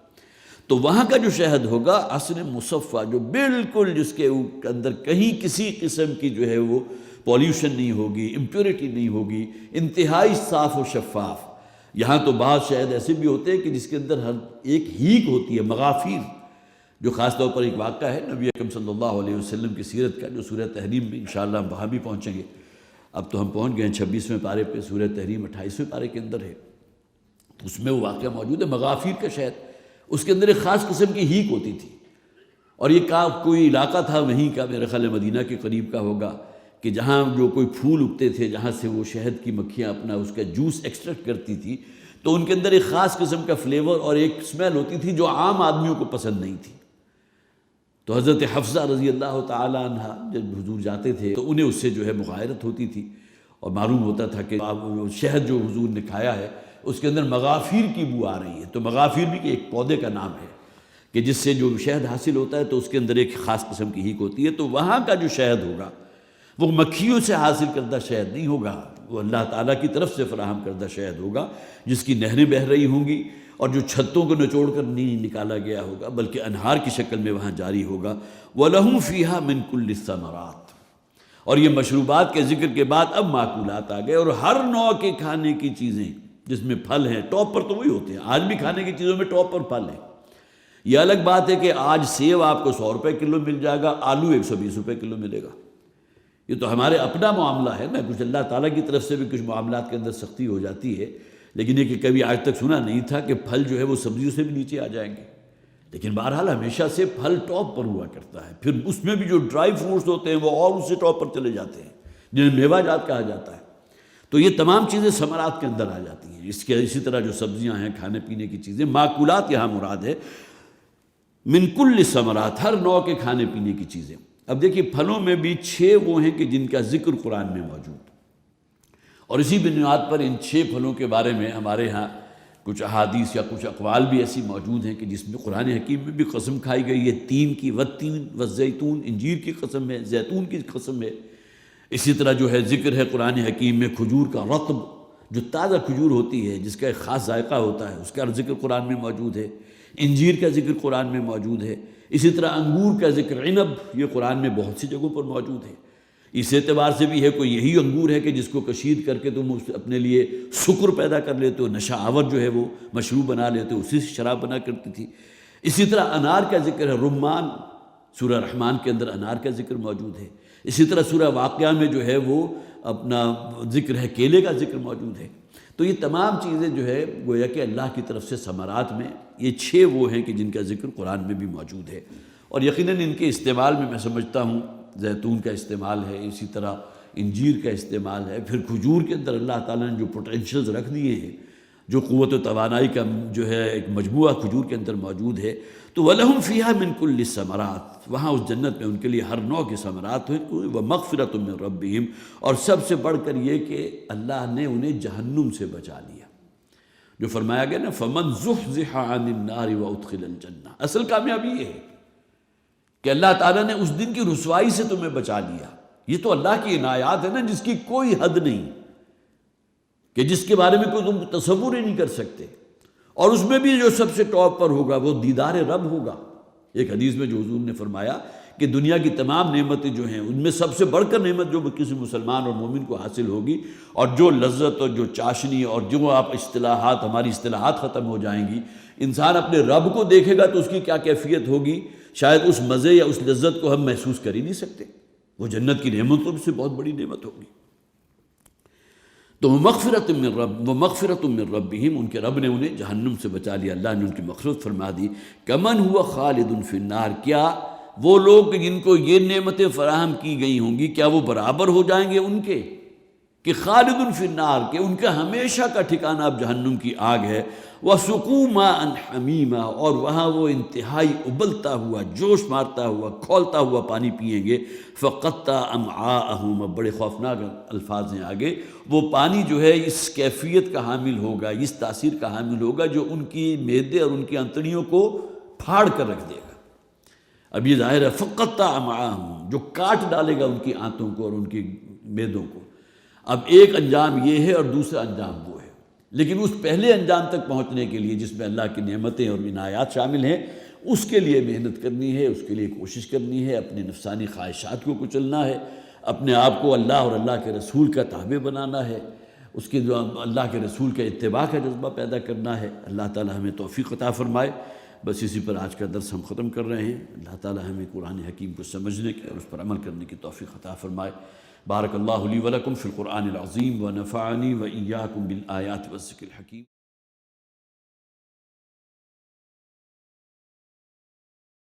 تو وہاں کا جو شہد ہوگا عسل مصفیٰ، جو بالکل جس کے اندر کہیں کسی قسم کی جو ہے وہ پولیوشن نہیں ہوگی، امپیورٹی نہیں ہوگی، انتہائی صاف و شفاف۔ یہاں تو بعض شہد ایسے بھی ہوتے ہیں کہ جس کے اندر ہر ایک ہیک ہوتی ہے، مغافیر، جو خاص طور پر ایک واقعہ ہے نبی اکرم صلی اللہ علیہ وسلم کی سیرت کا جو سورہ تحریم میں انشاءاللہ ہم وہاں بھی پہنچیں گے۔ اب تو ہم پہنچ گئے ہیں 26ویں پارے پہ، سورہ تحریم 28ویں پارے کے اندر ہے، تو اس میں وہ واقعہ موجود ہے مغافیر کا شہد، اس کے اندر ایک خاص قسم کی ہیک ہوتی تھی، اور یہ کوئی علاقہ تھا وہیں کا، میرے خیال مدینہ کے قریب کا ہوگا، کہ جہاں جو کوئی پھول اگتے تھے جہاں سے وہ شہد کی مکھیاں اپنا اس کا جوس ایکسٹریکٹ کرتی تھی، تو ان کے اندر ایک خاص قسم کا فلیور اور ایک اسمیل ہوتی تھی جو عام آدمیوں کو پسند نہیں تھی۔ تو حضرت حفصہ رضی اللہ تعالی عنہ جب حضور جاتے تھے تو انہیں اس سے جو ہے مغایرت ہوتی تھی، اور معلوم ہوتا تھا کہ شہد جو حضور نے کھایا ہے اس کے اندر مغافیر کی بو آ رہی ہے۔ تو مغافیر بھی ایک پودے کا نام ہے کہ جس سے جو شہد حاصل ہوتا ہے تو اس کے اندر ایک خاص قسم کی ہیک ہوتی ہے۔ تو وہاں کا جو شہد ہوگا وہ مکھیوں سے حاصل کردہ شہد نہیں ہوگا، وہ اللہ تعالیٰ کی طرف سے فراہم کردہ شہد ہوگا، جس کی نہریں بہہ رہی ہوں گی اور جو چھتوں کو نچوڑ کر نہیں نکالا گیا ہوگا بلکہ انہار کی شکل میں وہاں جاری ہوگا۔ وَلَهُمْ فِيهَا مِن كُلِّ الثَّمَرَاتِ، اور یہ مشروبات کے ذکر کے بعد اب معقولات آ گئے، اور ہر نوع کے کھانے کی چیزیں جس میں پھل ہیں، ٹاپ پر تو وہی ہوتے ہیں، آج بھی کھانے کی چیزوں میں ٹاپ پر پھل ہیں۔ یہ الگ بات ہے کہ آج سیب آپ کو 100 روپے کلو مل جائے گا، آلو 120 روپے کلو ملے گا، یہ تو ہمارے اپنا معاملہ ہے نا، کچھ اللہ تعالیٰ کی طرف سے بھی کچھ معاملات کے اندر سختی ہو جاتی ہے، لیکن یہ کہ کبھی آج تک سنا نہیں تھا کہ پھل جو ہے وہ سبزیوں سے بھی نیچے آ جائیں گے، لیکن بہرحال ہمیشہ سے پھل ٹاپ پر ہوا کرتا ہے۔ پھر اس میں بھی جو ڈرائی فروٹس ہوتے ہیں وہ اور اس سے ٹاپ پر چلے جاتے ہیں جنہیں میوہ جات کہا جاتا ہے۔ تو یہ تمام چیزیں ثمرات کے اندر آ جاتی ہیں، اسی طرح جو سبزیاں ہیں، کھانے پینے کی چیزیں، معقولات یہاں مراد ہے، من کل ثمرات، ہر نوع کے کھانے پینے کی چیزیں۔ اب دیکھیے پھلوں میں بھی 6 وہ ہیں کہ جن کا ذکر قرآن میں موجود، اور اسی بنیاد پر ان 6 پھلوں کے بارے میں ہمارے ہاں کچھ احادیث یا کچھ اقوال بھی ایسی موجود ہیں کہ جس میں قرآن حکیم میں بھی قسم کھائی گئی ہے، تین کی، والتین والزیتون، انجیر کی قسم ہے، زیتون کی قسم ہے۔ اسی طرح جو ہے ذکر ہے قرآن حکیم میں کھجور کا، رطب جو تازہ کھجور ہوتی ہے جس کا ایک خاص ذائقہ ہوتا ہے، اس کا ذکر قرآن میں موجود ہے، انجیر کا ذکر قرآن میں موجود ہے، اسی طرح انگور کا ذکر، عنب، یہ قرآن میں بہت سی جگہوں پر موجود ہے۔ اس اعتبار سے بھی ہے کوئی یہی انگور ہے کہ جس کو کشید کر کے تم اپنے لیے سکر پیدا کر لیتے ہو، نشہ آور جو ہے وہ مشروب بنا لیتے ہو، اسی سے شراب بنا کرتی تھی۔ اسی طرح انار کا ذکر ہے، رمان، سورہ رحمان کے اندر انار کا ذکر موجود ہے۔ اسی طرح سورہ واقعہ میں جو ہے وہ اپنا ذکر ہے، کیلے کا ذکر موجود ہے۔ تو یہ تمام چیزیں جو ہے گویا کہ اللہ کی طرف سے ثمرات میں یہ 6 وہ ہیں کہ جن کا ذکر قرآن میں بھی موجود ہے، اور یقیناً ان کے استعمال میں سمجھتا ہوں زیتون کا استعمال ہے، اسی طرح انجیر کا استعمال ہے، پھر کھجور کے اندر اللہ تعالیٰ نے جو پوٹینشلز رکھ دیے ہیں، جو قوت و توانائی کا جو ہے ایک مجموعہ کھجور کے اندر موجود ہے، تو وَلَهُمْ فِيهَا مِنْ كُلِّ الثَّمَرَاتِ، وہاں اس جنت میں ان کے لیے ہر نوع کے ثمرات ہیں، وَمَغْفِرَةٌ مِّن رَبِّهِمْ، اور سب سے بڑھ کر یہ کہ اللہ نے انہیں جہنم سے بچا لیا، جو فرمایا گیا نا فَمَنْ زُحْزِحَ عَنِ النَّارِ وَأُدْخِلَ الْجَنَّةَ، اصل کامیابی یہ ہے کہ اللہ تعالیٰ نے اس دن کی رسوائی سے تمہیں بچا لیا۔ یہ تو اللہ کی عنایات ہے نا جس کی کوئی حد نہیں، کہ جس کے بارے میں کوئی تم تصور ہی نہیں کر سکتے، اور اس میں بھی جو سب سے ٹاپ پر ہوگا وہ دیدار رب ہوگا۔ ایک حدیث میں جو حضور نے فرمایا کہ دنیا کی تمام نعمتیں جو ہیں ان میں سب سے بڑھ کر نعمت جو کسی مسلمان اور مومن کو حاصل ہوگی، اور جو لذت اور جو چاشنی اور جو آپ اصطلاحات، ہماری اصطلاحات ختم ہو جائیں گی، انسان اپنے رب کو دیکھے گا تو اس کی کیا کیفیت ہوگی، شاید اس مزے یا اس لذت کو ہم محسوس کر ہی نہیں سکتے۔ وہ جنت کی نعمتوں سے بہت بڑی نعمت ہوگی۔ تو مغفرت من ربہم، ان کے رب نے انہیں جہنم سے بچا لیا، اللہ نے ان کی مغفرت فرما دی۔ کمن ہوا خالد فی النار، کیا وہ لوگ جن کو یہ نعمتیں فراہم کی گئی ہوں گی کیا وہ برابر ہو جائیں گے ان کے کہ خالد فی النار، کہ ان کا ہمیشہ کا ٹھکانہ اب جہنم کی آگ ہے، وَسُقُوا مَاءً حَمِيمًا، اور وہاں وہ انتہائی ابلتا ہوا، جوش مارتا ہوا، کھولتا ہوا پانی پیئیں گے، فَقَطَّعَ أَمْعَاءَهُمْ، اب بڑے خوفناک الفاظ ہیں آگے، وہ پانی جو ہے اس کیفیت کا حامل ہوگا، اس تاثیر کا حامل ہوگا جو ان کی معدے اور ان کی انتڑیوں کو پھاڑ کر رکھ دے گا۔ اب یہ ظاہر ہے فَقَطَّعَ أَمْعَاءَهُمْ، جو کاٹ ڈالے گا ان کی آنتوں کو اور ان کی معدوں کو۔ اب ایک انجام یہ ہے اور دوسرا انجام وہ ہے، لیکن اس پہلے انجام تک پہنچنے کے لیے جس میں اللہ کی نعمتیں اور عنایات شامل ہیں، اس کے لیے محنت کرنی ہے، اس کے لیے کوشش کرنی ہے، اپنے نفسانی خواہشات کو کچلنا ہے، اپنے آپ کو اللہ اور اللہ کے رسول کا تابع بنانا ہے، اس کے جو اللہ کے رسول کے اتباع کا جذبہ پیدا کرنا ہے۔ اللہ تعالی ہمیں توفیق عطا فرمائے۔ بس اسی پر آج کا درس ہم ختم کر رہے ہیں۔ اللہ تعالی ہمیں قرآن حکیم کو سمجھنے کی اور اس پر عمل کرنے کی توفیق عطا فرمائے۔ بارک اللہ لی ولکم فی القرآن العظیم ونفعنی وإیاکم بالآیات والذکر الحکیم۔